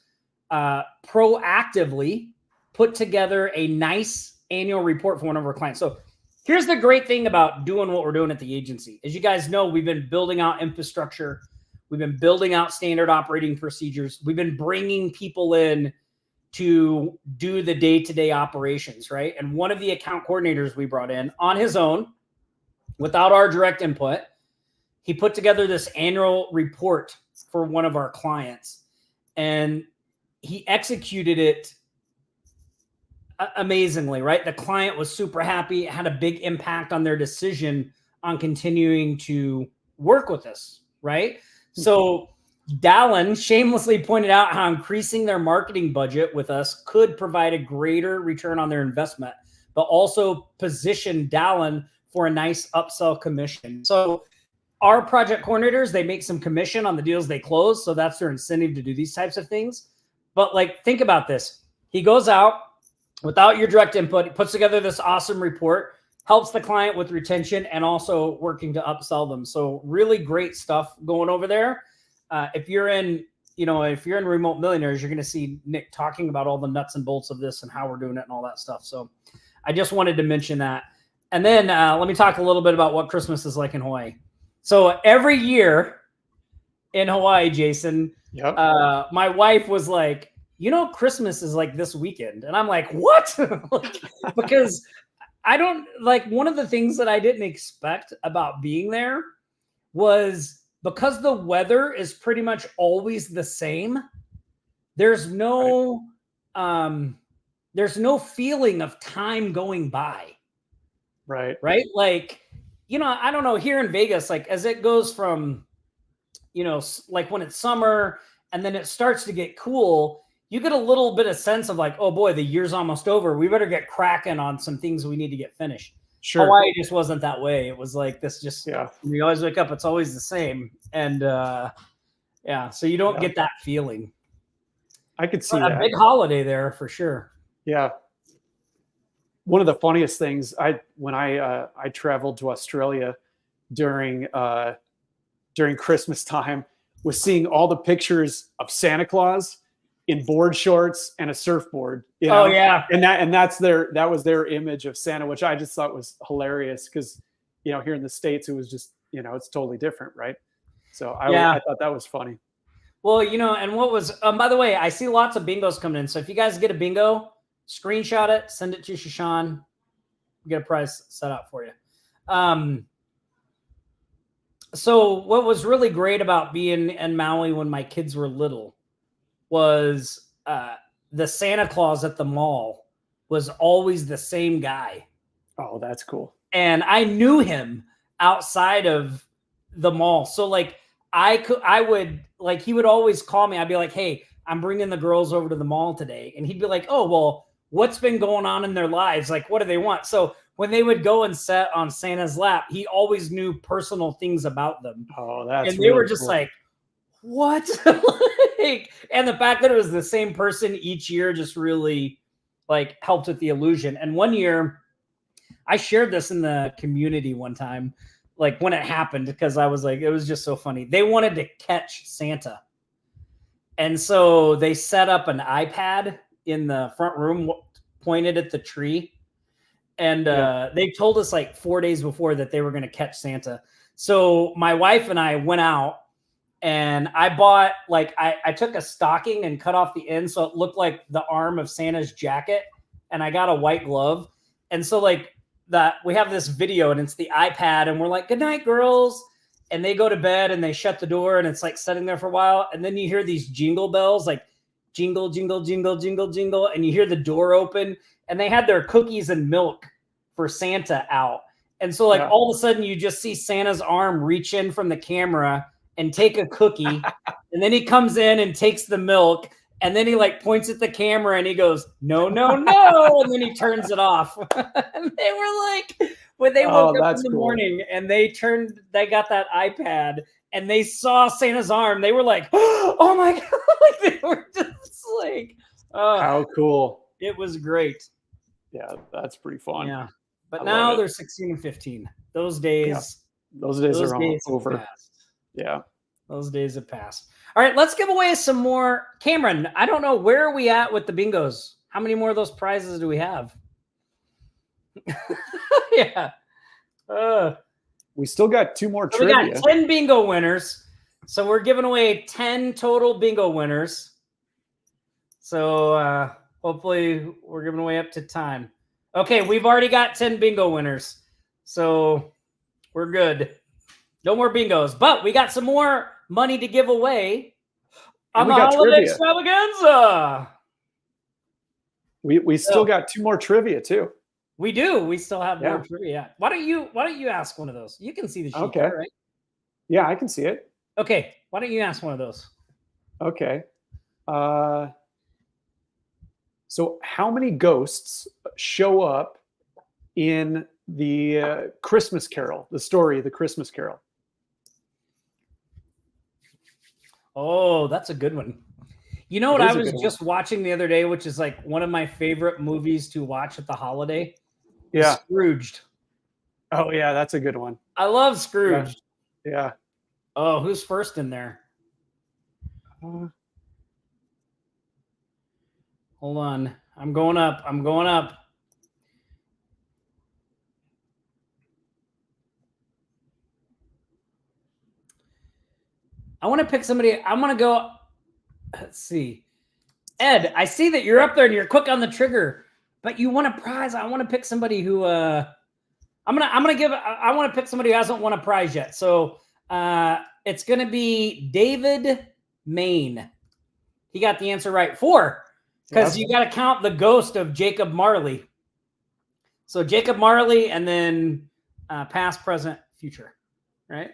[SPEAKER 1] proactively put together a nice annual report for one of our clients. So here's the great thing about doing what we're doing at the agency. As you guys know, we've been building out infrastructure. We've been building out standard operating procedures. We've been bringing people in to do the day-to-day operations, right? And one of the account coordinators we brought in on his own, without our direct input, he put together this annual report for one of our clients. And he executed it amazingly, right? The client was super happy. It had a big impact on their decision on continuing to work with us, right? So Dallin shamelessly pointed out how increasing their marketing budget with us could provide a greater return on their investment, but also position Dallin for a nice upsell commission. So our project coordinators, they make some commission on the deals they close. So that's their incentive to do these types of things. But like, think about this. He goes out without your direct input, he puts together this awesome report, helps the client with retention and also working to upsell them. So really great stuff going over there. If you're in Remote Millionaires, you're going to see Nick talking about all the nuts and bolts of this and how we're doing it and all that stuff. So I just wanted to mention that. And then let me talk a little bit about what Christmas is like in Hawaii. So every year in Hawaii, Jason, my wife was like, Christmas is like this weekend. And I'm like, what? Because one of the things that I didn't expect about being there was, because the weather is pretty much always the same, there's no feeling of time going by.
[SPEAKER 2] Right.
[SPEAKER 1] Like, I don't know, here in Vegas, like as it goes from, like when it's summer and then it starts to get cool, you get a little bit of sense of like, oh boy, the year's almost over. We better get cracking on some things we need to get finished.
[SPEAKER 2] Sure.
[SPEAKER 1] Hawaii just wasn't that way. It was like this we always wake up, it's always the same. And so you don't get that feeling.
[SPEAKER 2] I could see
[SPEAKER 1] a big holiday there for sure.
[SPEAKER 2] Yeah. One of the funniest things, when I traveled to Australia during Christmas time, was seeing all the pictures of Santa Claus in board shorts and a surfboard.
[SPEAKER 1] Oh yeah.
[SPEAKER 2] And that was their image of Santa, which I just thought was hilarious because, here in the States, it was just, it's totally different. Right. So I thought that was funny.
[SPEAKER 1] Well, and what was, by the way, I see lots of bingos coming in. So if you guys get a bingo, screenshot it, send it to Shashan, get a prize set out for you. So what was really great about being in Maui when my kids were little was the Santa Claus at the mall was always the same guy.
[SPEAKER 2] Oh, that's cool.
[SPEAKER 1] And I knew him outside of the mall. So like he would always call me. I'd be like, hey, I'm bringing the girls over to the mall today. And he'd be like, oh, well, what's been going on in their lives? Like, what do they want? So when they would go and sit on Santa's lap, he always knew personal things about them.
[SPEAKER 2] Oh, that's
[SPEAKER 1] and they were just cool. Like, what? And the fact that it was the same person each year just really like helped with the illusion. And one year I shared this in the community one time, like when it happened, because I was like, it was just so funny. They wanted to catch Santa. And so they set up an iPad in the front room pointed at the tree. And they told us like 4 days before that they were going to catch Santa. So my wife and I went out and I bought I took a stocking and cut off the end so it looked like the arm of Santa's jacket and I got a white glove. And so like that, we have this video and it's the iPad and we're like, good night, girls. And they go to bed and they shut the door and it's like sitting there for a while. And then you hear these jingle bells, like jingle, jingle, jingle, jingle, jingle. And you hear the door open and they had their cookies and milk for Santa out. And so like all of a sudden you just see Santa's arm reach in from the camera and take a cookie. And then he comes in and takes the milk. And then he like points at the camera and he goes, no, no, no. And then he turns it off. And they were like, when they woke up in the morning and they got that iPad and they saw Santa's arm, they were like, oh my God. Like they were just like, oh,
[SPEAKER 2] how cool.
[SPEAKER 1] It was great.
[SPEAKER 2] Yeah, that's pretty fun.
[SPEAKER 1] Yeah. But now they're 16 and 15. Those days
[SPEAKER 2] are over. Yeah.
[SPEAKER 1] Those days have passed. All right, let's give away some more. Cameron, I don't know, where are we at with the bingos? How many more of those prizes do we have? Yeah.
[SPEAKER 2] We still got 2 more
[SPEAKER 1] so
[SPEAKER 2] trivia.
[SPEAKER 1] We got 10 bingo winners. So we're giving away 10 total bingo winners. So hopefully we're giving away up to time. Okay, we've already got 10 bingo winners. So we're good. No more bingos, but we got some more money to give away on the Holiday Extravaganza.
[SPEAKER 2] We still got 2 more trivia too.
[SPEAKER 1] We do. We still have more trivia. Why don't you ask one of those? You can see the sheet there, right?
[SPEAKER 2] Yeah, I can see it.
[SPEAKER 1] Okay. Why don't you ask one of those?
[SPEAKER 2] Okay. So how many ghosts show up in the Christmas Carol, the story of the Christmas Carol?
[SPEAKER 1] Oh, that's a good one. You know what I was just watching the other day, which is like one of my favorite movies to watch at the holiday?
[SPEAKER 2] Yeah.
[SPEAKER 1] Scrooged.
[SPEAKER 2] Oh, yeah, that's a good one.
[SPEAKER 1] I love Scrooged.
[SPEAKER 2] Yeah.
[SPEAKER 1] Oh, who's first in there? Hold on. I'm going up. I want to pick somebody. I'm going to go. Let's see. Ed, I see that you're up there and you're quick on the trigger, but you want a prize. I want to pick somebody who I want to pick somebody who hasn't won a prize yet. So it's going to be David Main. He got the answer right. 4, because you got to count the ghost of Jacob Marley. So Jacob Marley and then past, present, future, right?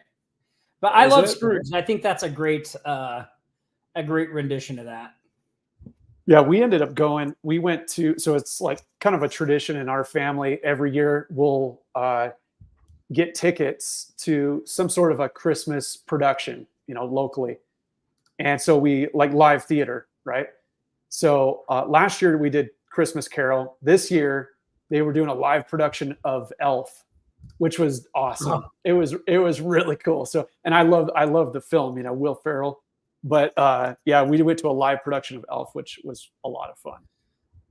[SPEAKER 1] But I love Scrooge. I think that's a great rendition of that.
[SPEAKER 2] Yeah, we ended up going. We went to, so it's like kind of a tradition in our family. Every year we'll get tickets to some sort of a Christmas production, locally. And so we like live theater, right? So last year we did Christmas Carol. This year they were doing a live production of Elf, which was awesome. It was really cool. So, and I love the film, Will Ferrell. But we went to a live production of Elf, which was a lot of fun.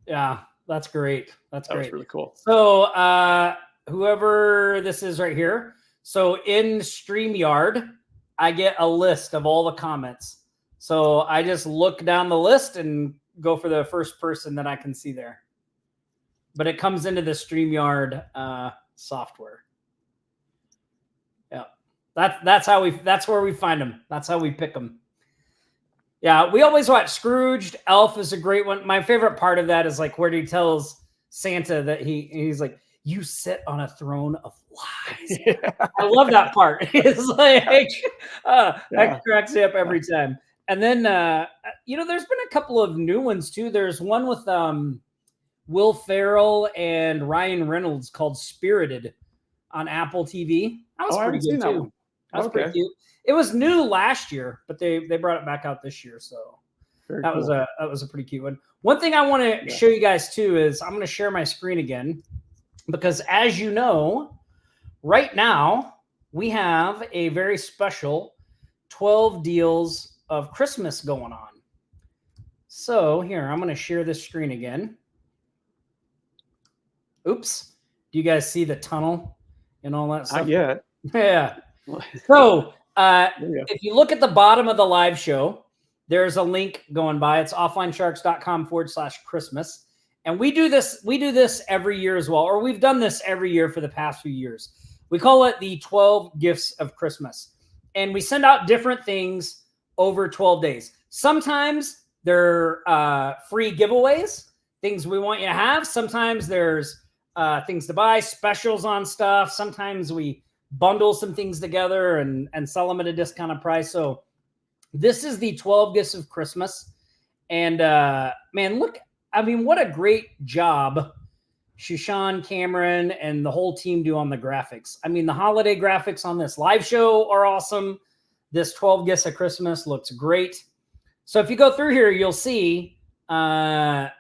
[SPEAKER 1] Yeah, that's great. That was
[SPEAKER 2] really cool.
[SPEAKER 1] So whoever this is right here. So in StreamYard, I get a list of all the comments. So I just look down the list and go for the first person that I can see there. But it comes into the StreamYard software. Yeah, that's where we find them. That's how we pick them. Yeah, we always watch Scrooged. Elf is a great one. My favorite part of that is like where he tells Santa that he's like, you sit on a throne of lies. Yeah. I love that part. It's like, that cracks me up every time. And then, there's been a couple of new ones too. There's one with Will Ferrell and Ryan Reynolds called Spirited on Apple TV. That was pretty good too. That was pretty cute. It was new last year, but they brought it back out this year. So that was a pretty cute one. One thing I want to show you guys too is I'm going to share my screen again, because as you know, right now we have a very special 12 deals of Christmas going on. So here, I'm going to share this screen again. Oops. Do you guys see the tunnel and all that stuff?
[SPEAKER 2] Not yet.
[SPEAKER 1] Yeah. So if you look at the bottom of the live show, there's a link going by. It's offlinesharks.com/Christmas. And we do this every year as well, or we've done this every year for the past few years. We call it the 12 Gifts of Christmas. And we send out different things over 12 days. Sometimes they're free giveaways, things we want you to have. Sometimes there's things to buy, specials on stuff. Sometimes we bundle some things together and sell them at a discounted price. So this is the 12 Gifts of Christmas. And man, look, I mean, what a great job Shushan, Cameron, and the whole team do on the graphics. I mean, the holiday graphics on this live show are awesome. This 12 Gifts of Christmas looks great. So if you go through here, you'll see a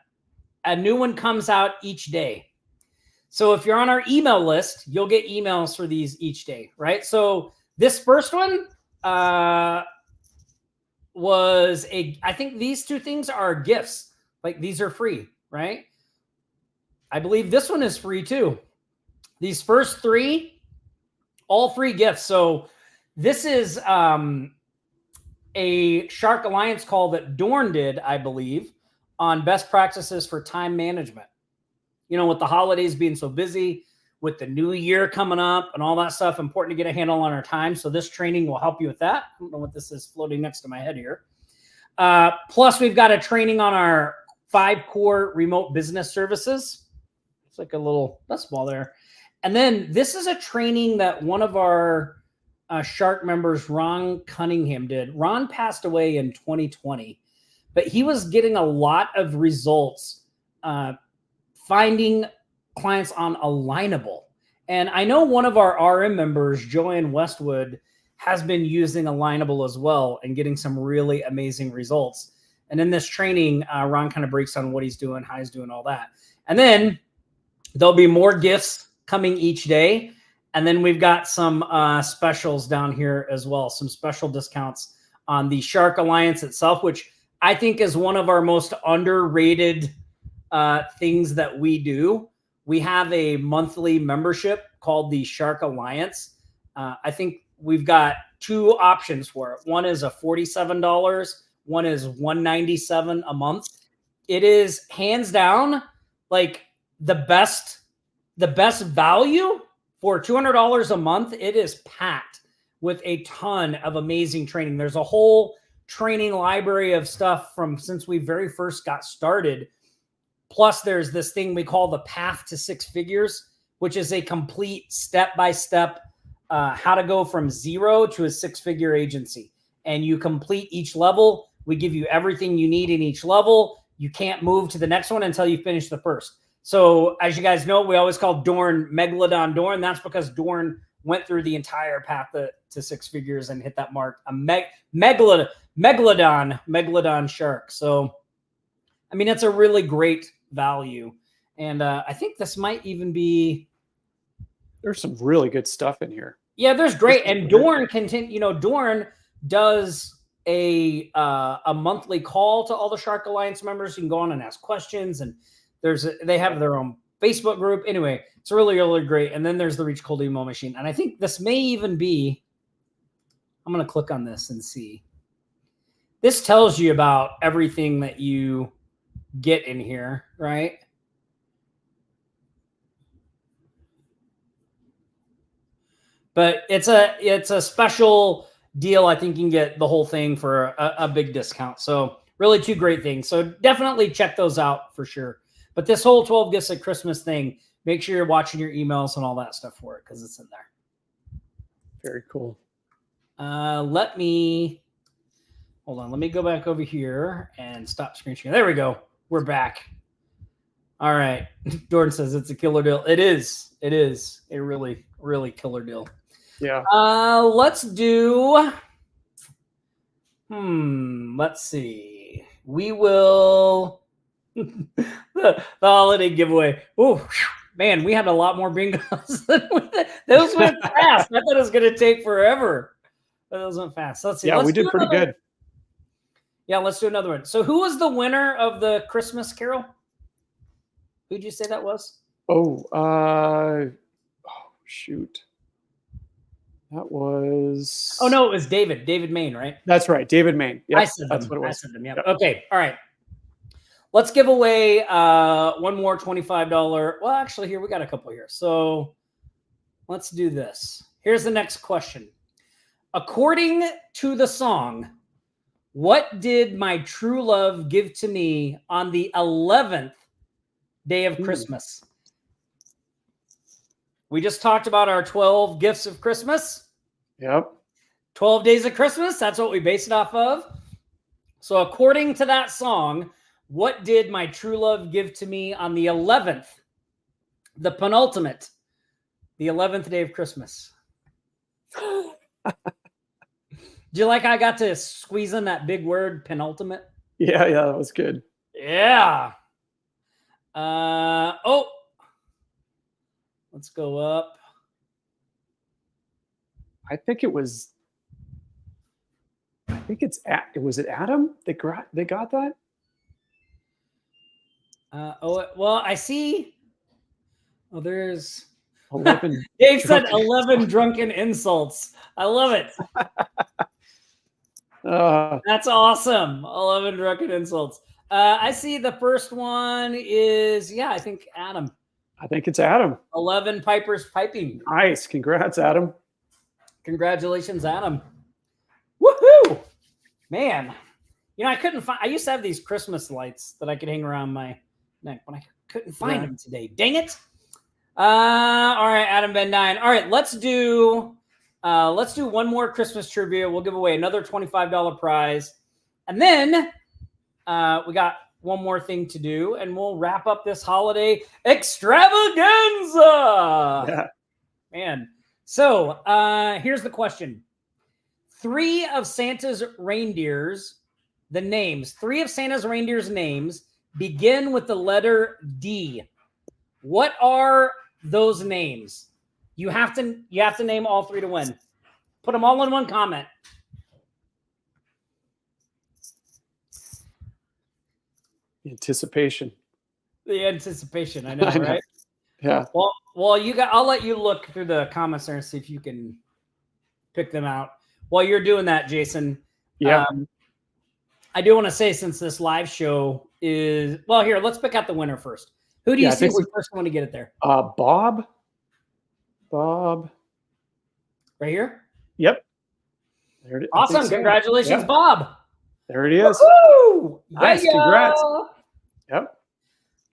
[SPEAKER 1] new one comes out each day. So if you're on our email list, you'll get emails for these each day, right? So this first one was I think these two things are gifts. Like these are free, right? I believe this one is free too. These first three, all free gifts. So this is a Shark Alliance call that Dorn did, I believe, on best practices for time management. You know, with the holidays being so busy, with the new year coming up and all that stuff, important to get a handle on our time. So this training will help you with that. I don't know what this is floating next to my head here. Plus, we've got a training on our 5 core remote business services. It's like a little, that's small there. And then this is a training that one of our Shark members, Ron Cunningham, did. Ron passed away in 2020, but he was getting a lot of results finding clients on Alignable. And I know one of our RM members, Joanne Westwood, has been using Alignable as well and getting some really amazing results. And in this training, Ron kind of breaks on what he's doing, how he's doing all that. And then there'll be more gifts coming each day. And then we've got some specials down here as well, some special discounts on the Shark Alliance itself, which I think is one of our most underrated things that we do. We have a monthly membership called the Shark Alliance. I think we've got 2 options for it. One is a $47. One is $197 a month. It is hands down like the best value for $200 a month. It is packed with a ton of amazing training. There's a whole training library of stuff from since we very first got started. Plus, there's this thing we call the Path to 6 Figures, which is a complete step-by-step how to go from 0 to a 6-figure agency. And you complete each level. We give you everything you need in each level. You can't move to the next one until you finish the first. So as you guys know, we always call Dorn Megalodon Dorn. That's because Dorn went through the entire path to 6 figures and hit that mark. A Megalodon shark. So, I mean, it's a really great value. And I think this might even be...
[SPEAKER 2] There's some really good stuff in here.
[SPEAKER 1] Yeah, there's great. And Dorn Dorn does a monthly call to all the Shark Alliance members. You can go on and ask questions, and they have their own Facebook group. Anyway, it's really, really great. And then there's the Reach Cold Email Machine. And I think this may even be, I'm going to click on this and see. This tells you about everything that you get in here, right? But it's a special deal. I think you can get the whole thing for a big discount. So really 2 great things. So definitely check those out for sure. But this whole 12 Gifts at Christmas thing, make sure you're watching your emails and all that stuff for it because it's in there.
[SPEAKER 2] Very cool.
[SPEAKER 1] Let me go back over here and stop screen sharing. There we go. We're back. All right. Jordan says it's a killer deal. It is a really, really killer deal.
[SPEAKER 2] Yeah.
[SPEAKER 1] Let's do, let's see. We will, the holiday giveaway. Oh, man, we had a lot more bingos. Those went fast. I thought it was going to take forever. But those went fast. Let's see.
[SPEAKER 2] Yeah, we did pretty good.
[SPEAKER 1] Yeah, let's do another one. So who was the winner of the Christmas Carol? Who'd you say that was?
[SPEAKER 2] Shoot. That was...
[SPEAKER 1] Oh, no, it was David. David Main, right?
[SPEAKER 2] That's right. David Main. Yep,
[SPEAKER 1] I said
[SPEAKER 2] that's
[SPEAKER 1] them.
[SPEAKER 2] what it was.
[SPEAKER 1] I said them, yeah. Yep. Okay, all right. let's give away one more $25. Well, actually, here we got a couple here. So let's do this. Here's the next question. According to the song, what did my true love give to me on the 11th day of Christmas? We just talked about our 12 gifts of Christmas.
[SPEAKER 2] Yep.
[SPEAKER 1] 12 days of Christmas. That's what we based it off of. So according to that song, what did my true love give to me on the 11th? The penultimate. The 11th day of Christmas. Do you like how I got to squeeze in that big word, penultimate?
[SPEAKER 2] Yeah, that was good.
[SPEAKER 1] Yeah. Let's go up.
[SPEAKER 2] I think was it Adam that got that?
[SPEAKER 1] Well, I see. Oh, there's
[SPEAKER 2] 11.
[SPEAKER 1] Dave said 11 drunken insults. I love it. That's awesome. 11 drunken insults. I see the first one is, I think Adam.
[SPEAKER 2] I think it's Adam.
[SPEAKER 1] 11 pipers piping.
[SPEAKER 2] Nice. Congrats, Adam.
[SPEAKER 1] Congratulations, Adam. Woohoo! Man, I couldn't find, I used to have these Christmas lights that I could hang around my neck, but I couldn't find them today. Dang it. All right, Adam Ben 9. All right, let's do one more Christmas trivia. We'll give away another $25 prize. And then we got one more thing to do, and we'll wrap up this holiday extravaganza.
[SPEAKER 2] Yeah.
[SPEAKER 1] Man. So here's the question. Three of Santa's reindeers names begin with the letter D. What are those names? You have to name all three to win. Put them all in one comment.
[SPEAKER 2] Anticipation.
[SPEAKER 1] The anticipation, I know, right?
[SPEAKER 2] Yeah.
[SPEAKER 1] Well, I'll let you look through the comments there and see if you can pick them out. While you're doing that, Jason,
[SPEAKER 2] yeah.
[SPEAKER 1] I do want to say, since this live show is, well, here, let's pick out the winner first. Who do you see as the first one to get it there?
[SPEAKER 2] Bob.
[SPEAKER 1] Right here?
[SPEAKER 2] Yep. There it is.
[SPEAKER 1] Awesome. Congratulations, Bob.
[SPEAKER 2] There it is.
[SPEAKER 1] Woo-hoo!
[SPEAKER 2] Nice. Congrats. Yep.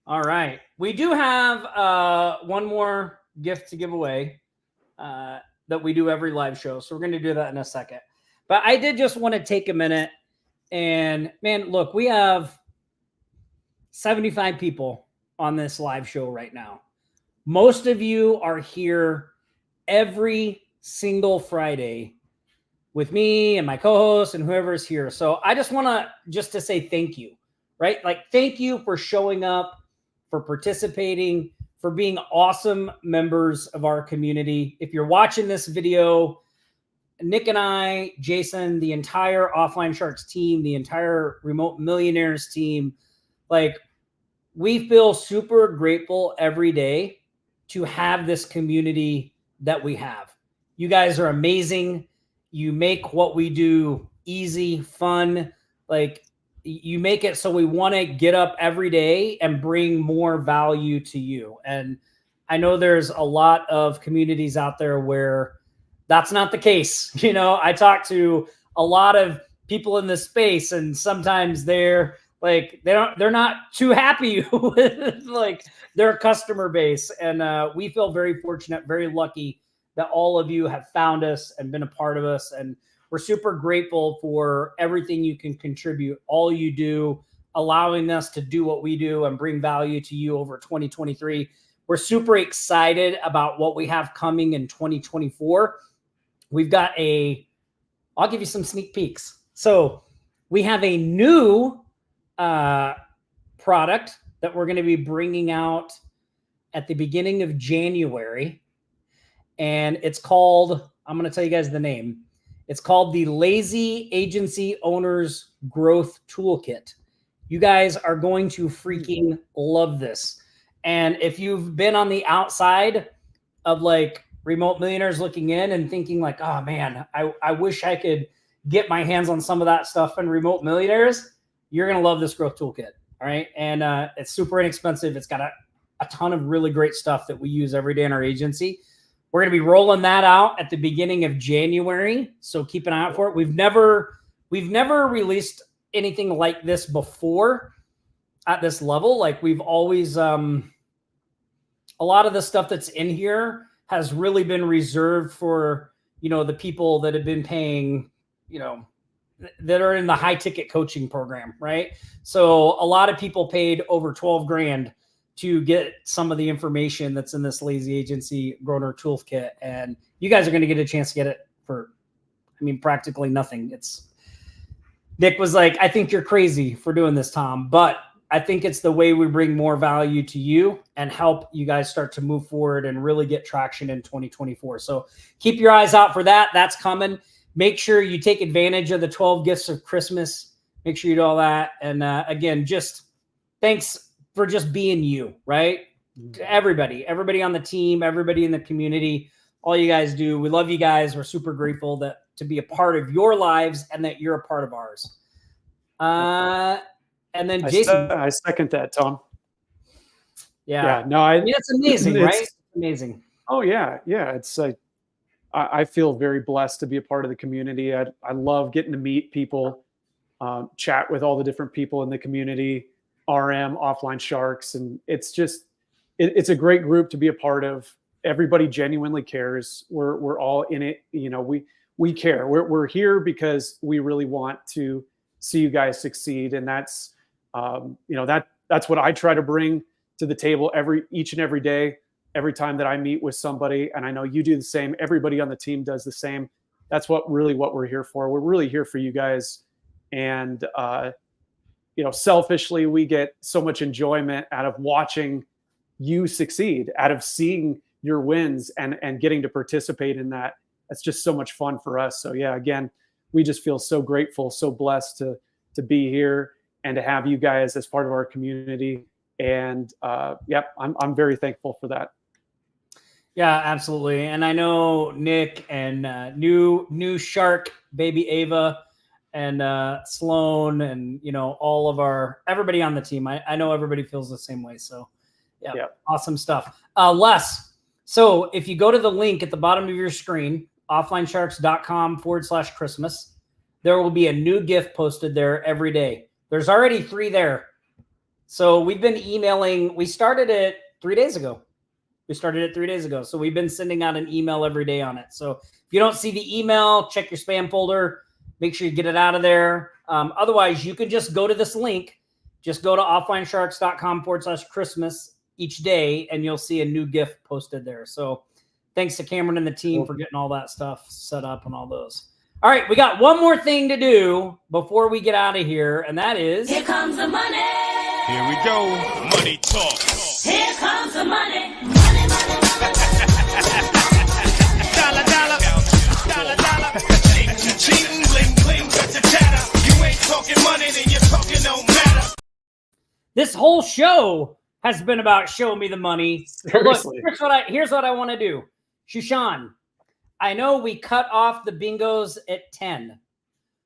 [SPEAKER 1] All right. We do have one more gift to give away that we do every live show. So we're going to do that in a second. But I did just want to take a minute and, man, look, we have 75 people on this live show right now. Most of you are here every single Friday with me and my co-host and whoever's here. So I just want to say thank you, right? Like, thank you for showing up, for participating, for being awesome members of our community. If you're watching this video, Nick and I, Jason, the entire Offline Sharks team, the entire Remote Millionaires team, like, we feel super grateful every day to have this community that we have. You guys are amazing. You make what we do easy, fun. Like, you make it so we want to get up every day and bring more value to you. And I know there's a lot of communities out there where that's not the case. I talk to a lot of people in this space, and sometimes they're not too happy with like their customer base. And we feel very fortunate, very lucky that all of you have found us and been a part of us. And we're super grateful for everything you can contribute, all you do, allowing us to do what we do and bring value to you over 2023. We're super excited about what we have coming in 2024. We've got I'll give you some sneak peeks. So we have a new product that we're going to be bringing out at the beginning of January. And it's called, I'm going to tell you guys the name. It's called the Lazy Agency Owners Growth Toolkit. You guys are going to freaking love this. And if you've been on the outside of like Remote Millionaires looking in and thinking like, oh man, I wish I could get my hands on some of that stuff in Remote Millionaires, you're going to love this growth toolkit. All right. And it's super inexpensive. It's got a ton of really great stuff that we use every day in our agency. We're going to be rolling that out at the beginning of January. So keep an eye out for it. We've never released anything like this before at this level. Like we've always, a lot of the stuff that's in here has really been reserved for, the people that have been paying, that are in the high ticket coaching program. Right. So a lot of people paid over 12 grand to get some of the information that's in this Lazy Agency Grower Toolkit. And you guys are going to get a chance to get it for, practically nothing. Nick was like, I think you're crazy for doing this, Tom, but I think it's the way we bring more value to you and help you guys start to move forward and really get traction in 2024. So keep your eyes out for that. That's coming. Make sure you take advantage of the 12 gifts of Christmas. Make sure you do all that. And again, just thanks for just being you, right? To everybody on the team, everybody in the community, all you guys do. We love you guys. We're super grateful to be a part of your lives and that you're a part of ours. And then Jason.
[SPEAKER 2] I second that, Tom.
[SPEAKER 1] Yeah.
[SPEAKER 2] No,
[SPEAKER 1] it's amazing, right? It's amazing.
[SPEAKER 2] Oh yeah. Yeah. It's I feel very blessed to be a part of the community. I love getting to meet people, chat with all the different people in the community, RM, Offline Sharks. And it's just, it's a great group to be a part of. Everybody genuinely cares. We're all in it. We care. We're here because we really want to see you guys succeed. And that's, that's what I try to bring to the table each and every day, every time that I meet with somebody. And I know you do the same. Everybody on the team does the same. That's what we're here for. We're really here for you guys. And, selfishly, we get so much enjoyment out of watching you succeed, out of seeing your wins and getting to participate in that. That's just so much fun for us. So yeah, again, we just feel so grateful, so blessed to be here and to have you guys as part of our community. And I'm very thankful for that.
[SPEAKER 1] Yeah, absolutely. And I know Nick and new Shark, baby Ava, and Sloan, and all of everybody on the team. I know everybody feels the same way. So yeah. Awesome stuff. Les, so if you go to the link at the bottom of your screen, offlinesharks.com/Christmas, there will be a new gift posted there every day. There's already 3 there. So we've been emailing. We started it 3 days ago. So we've been sending out an email every day on it. So if you don't see the email, check your spam folder. Make sure you get it out of there. Otherwise, you can just go to this link. Just go to offlinesharks.com/Christmas each day, and you'll see a new gift posted there. So thanks to Cameron and the team for getting all that stuff set up and all those. All right, we got one more thing to do before we get out of here, and that is...
[SPEAKER 4] Here comes the money.
[SPEAKER 5] Here we go. Money talk.
[SPEAKER 4] Here comes the money. Money, money.
[SPEAKER 5] Dollar, dollar. Dollar, dollar. Cheating, bling, bling, got the chatter. You ain't talking money, then you're talking no matter.
[SPEAKER 1] This whole show has been about show me the money.
[SPEAKER 2] Seriously.
[SPEAKER 1] Look, here's what I want to do. Shushan, I know we cut off the bingos at 10.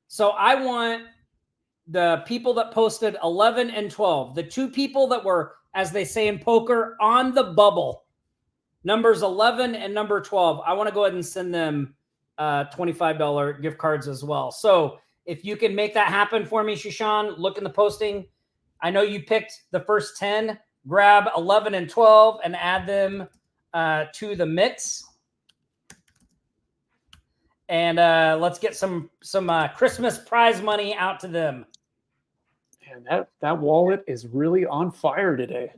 [SPEAKER 1] So I want the people that posted 11 and 12, the 2 people that were, as they say in poker, on the bubble, numbers 11 and number 12. I want to go ahead and send them $25 gift cards as well. So if you can make that happen for me, Shushan, look in the posting. I know you picked the first 10. Grab 11 and 12 and add them to the mix. And let's get some Christmas prize money out to them.
[SPEAKER 2] Man, that wallet is really on fire today.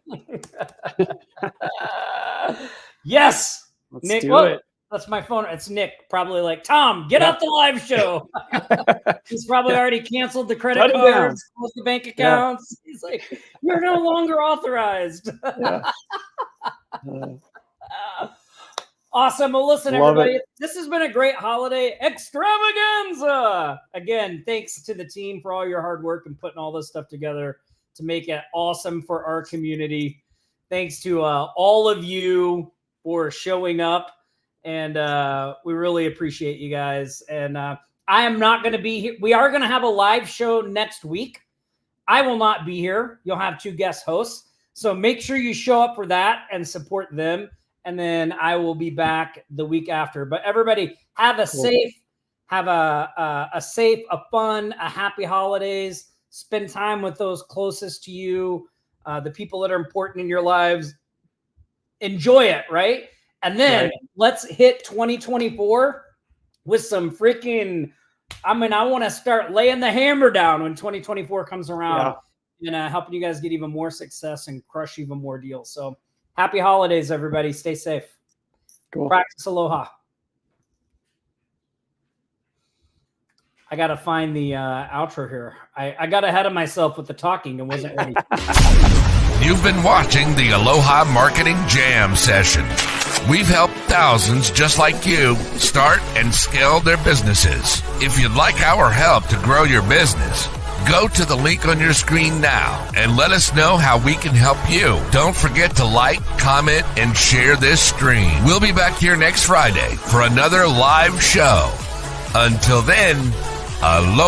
[SPEAKER 1] Yes.
[SPEAKER 2] Let's
[SPEAKER 1] Nick,
[SPEAKER 2] do it.
[SPEAKER 1] That's my phone. It's Nick, probably like, Tom, get off the live show. He's probably already canceled the credit cards, closed the bank accounts. Yeah. He's like, you're no longer authorized. Awesome. Well, listen, everybody, this has been a great holiday extravaganza. Again, thanks to the team for all your hard work and putting all this stuff together to make it awesome for our community. Thanks to all of you for showing up. And we really appreciate you guys. And I am not going to be here. We are going to have a live show next week. I will not be here. You'll have 2 guest hosts. So make sure you show up for that and support them. And then I will be back the week after. But everybody have a safe, a fun, a happy holidays. Spend time with those closest to you, the people that are important in your lives. Enjoy it, right? And then let's hit 2024 with some freaking, I want to start laying the hammer down when 2024 comes around and helping you guys get even more success and crush even more deals. So happy holidays, everybody. Stay safe.
[SPEAKER 2] Cool.
[SPEAKER 1] Practice aloha. I got to find the outro here. I got ahead of myself with the talking and wasn't ready.
[SPEAKER 3] You've been watching the Aloha Marketing Jam session. We've helped thousands just like you start and scale their businesses. If you'd like our help to grow your business, go to the link on your screen now and let us know how we can help you. Don't forget to like, comment, and share this stream. We'll be back here next Friday for another live show. Until then, aloha.